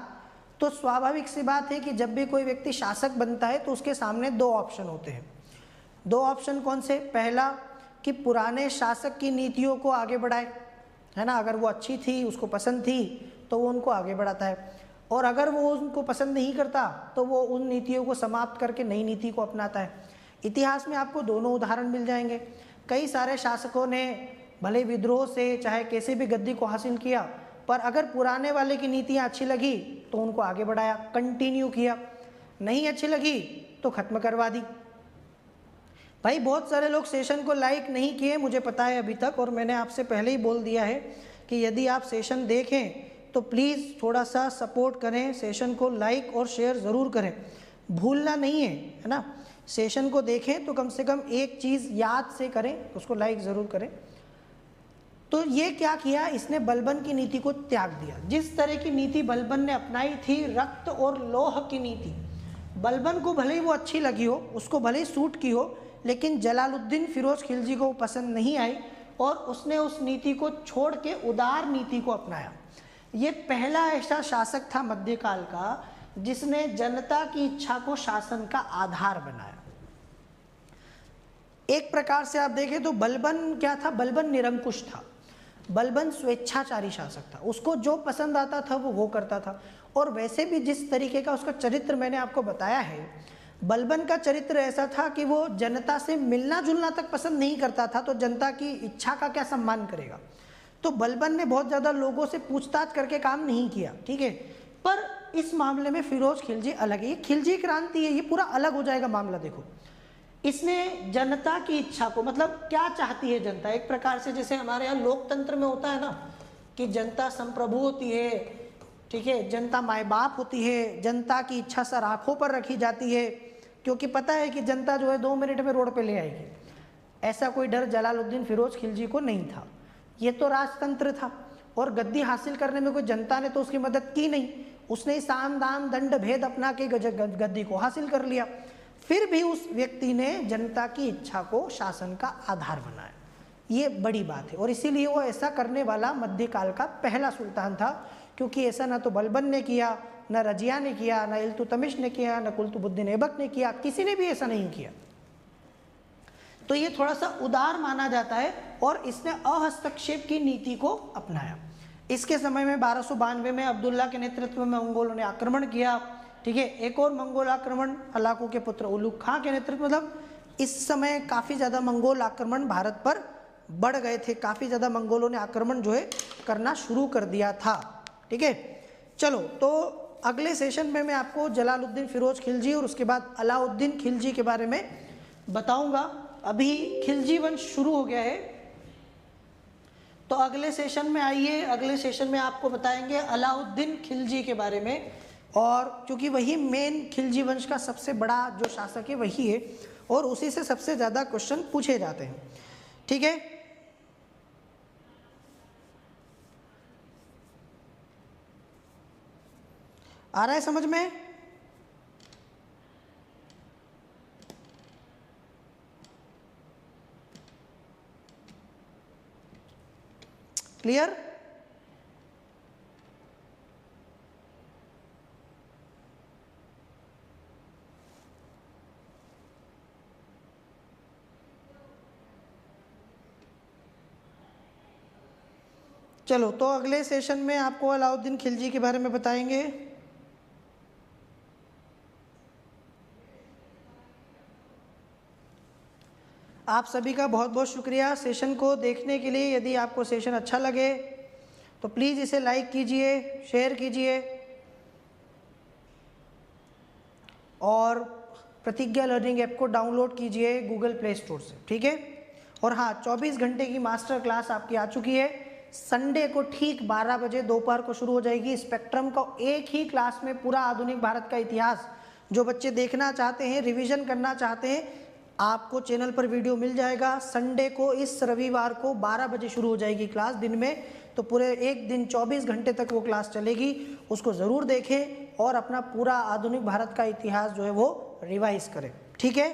Speaker 1: तो स्वाभाविक सी बात है कि जब भी कोई व्यक्ति शासक बनता है तो उसके सामने दो ऑप्शन होते हैं। दो ऑप्शन कौन से? पहला कि पुराने शासक की नीतियों को आगे बढ़ाए, है ना, अगर वो अच्छी थी, उसको पसंद थी तो वो उनको आगे बढ़ाता है, और अगर वो उनको पसंद नहीं करता तो वो उन नीतियों को समाप्त करके नई नीति को अपनाता है। इतिहास में आपको दोनों उदाहरण मिल जाएंगे। कई सारे शासकों ने भले विद्रोह से चाहे कैसे भी गद्दी को हासिल किया, पर अगर पुराने वाले की नीतियाँ अच्छी लगी तो उनको आगे बढ़ाया, कंटिन्यू किया, नहीं अच्छी लगी तो ख़त्म करवा दी। भाई बहुत सारे लोग सेशन को लाइक नहीं किए, मुझे पता है अभी तक, और मैंने आपसे पहले ही बोल दिया है कि यदि आप सेशन देखें तो प्लीज़ थोड़ा सा सपोर्ट करें, सेशन को लाइक और शेयर ज़रूर करें, भूलना नहीं है ना। सेशन को देखें तो कम से कम एक चीज़ याद से करें, उसको लाइक ज़रूर करें। तो ये क्या किया, इसने बलबन की नीति को त्याग दिया। जिस तरह की नीति बलबन ने अपनाई थी, रक्त और लोह की नीति, बलबन को भले ही वो अच्छी लगी हो, उसको भले ही सूट की हो, लेकिन जलालुद्दीन फिरोज खिलजी को पसंद नहीं आई और उसने उस नीति को छोड़ के उदार नीति को अपनाया। ये पहला ऐसा शासक था मध्यकाल का जिसने जनता की इच्छा को शासन का आधार बनाया। एक प्रकार से आप देखें तो बलबन क्या था, बलबन निरंकुश था, बलबन स्वेच्छाचारी शासक था, उसको जो पसंद आता था वो करता था। और वैसे भी जिस तरीके का उसका चरित्र मैंने आपको बताया है, बलबन का चरित्र ऐसा था कि वो जनता से मिलना जुलना तक पसंद नहीं करता था, तो जनता की इच्छा का क्या सम्मान करेगा। तो बलबन ने बहुत ज़्यादा लोगों से पूछताछ करके काम नहीं किया, ठीक है। पर इस मामले में फिरोज खिलजी अलग है, ये खिलजी क्रांति है, ये पूरा अलग हो जाएगा मामला। देखो इसने जनता की इच्छा को, मतलब क्या चाहती है जनता, एक प्रकार से जैसे हमारे यहाँ लोकतंत्र में होता है ना कि जनता संप्रभु होती है, ठीक है, जनता माए बाप होती है, जनता की इच्छा सर आँखों पर रखी जाती है, क्योंकि पता है कि जनता जो है 2 मिनट में रोड पे ले आएगी। ऐसा कोई डर जलालुद्दीन फिरोज खिलजी को नहीं था। ये तो राजतंत्र था और गद्दी हासिल करने में कोई जनता ने तो उसकी मदद की नहीं, उसने साम दाम दंड भेद अपना के गद्दी को हासिल कर लिया। फिर भी उस व्यक्ति ने जनता की इच्छा को शासन का आधार बनाया, ये बड़ी बात है। और इसीलिए वो ऐसा करने वाला मध्यकाल का पहला सुल्तान था, क्योंकि ऐसा ना तो बलबन ने किया, न रजिया ने किया, न इल्तुतमिश ने किया, न कुतुबुद्दीन ऐबक ने किया, किसी ने भी ऐसा नहीं किया। तो ये थोड़ा सा उदार माना जाता है और इसने अहस्तक्षेप की नीति को अपनाया। इसके समय में 1292 में अब्दुल्ला के नेतृत्व में मंगोलों ने आक्रमण किया। ठीक है, एक और मंगोल आक्रमण हलाकू के पुत्र उलुग खां के नेतृत्व, मतलब इस समय काफ़ी ज़्यादा मंगोल आक्रमण भारत पर बढ़ गए थे, काफ़ी ज़्यादा मंगोलों ने आक्रमण जो है करना शुरू कर दिया था। ठीक है, चलो तो अगले सेशन में मैं आपको जलालुद्दीन फिरोज खिलजी और उसके बाद अलाउद्दीन खिलजी के बारे में बताऊंगा। अभी खिलजी वंश शुरू हो गया है, तो अगले सेशन में आइए, अगले सेशन में आपको बताएंगे अलाउद्दीन खिलजी के बारे में, और क्योंकि वही मेन खिलजी वंश का सबसे बड़ा जो शासक है वही है और उसी से सबसे ज़्यादा क्वेश्चन पूछे जाते हैं। ठीक है, आ रहा है समझ में? क्लियर? चलो तो अगले सेशन में आपको अलाउद्दीन खिलजी के बारे में बताएंगे। आप सभी का बहुत बहुत शुक्रिया सेशन को देखने के लिए। यदि आपको सेशन अच्छा लगे तो प्लीज़ इसे लाइक कीजिए, शेयर कीजिए और प्रतिज्ञा लर्निंग ऐप को डाउनलोड कीजिए गूगल प्ले स्टोर से। ठीक है, और हाँ, 24 घंटे की मास्टर क्लास आपकी आ चुकी है। संडे को ठीक 12 बजे दोपहर को शुरू हो जाएगी। स्पेक्ट्रम का एक ही क्लास में पूरा आधुनिक भारत का इतिहास जो बच्चे देखना चाहते हैं, रिवीजन करना चाहते हैं, आपको चैनल पर वीडियो मिल जाएगा। संडे को इस रविवार को 12 बजे शुरू हो जाएगी क्लास दिन में, तो पूरे एक दिन 24 घंटे तक वो क्लास चलेगी। उसको ज़रूर देखें और अपना पूरा आधुनिक भारत का इतिहास जो है वो रिवाइज करें। ठीक है,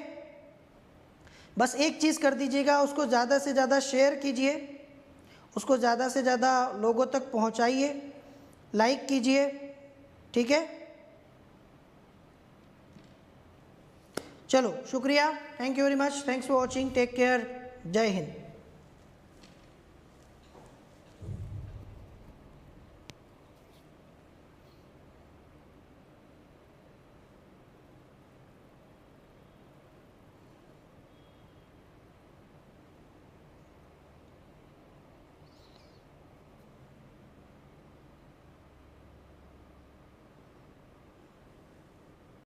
Speaker 1: बस एक चीज़ कर दीजिएगा, उसको ज़्यादा से ज़्यादा शेयर कीजिए, उसको ज़्यादा से ज़्यादा लोगों तक पहुँचाइए, लाइक कीजिए। ठीक है, चलो शुक्रिया, thank you very much, thanks for watching, take care, जय हिंद।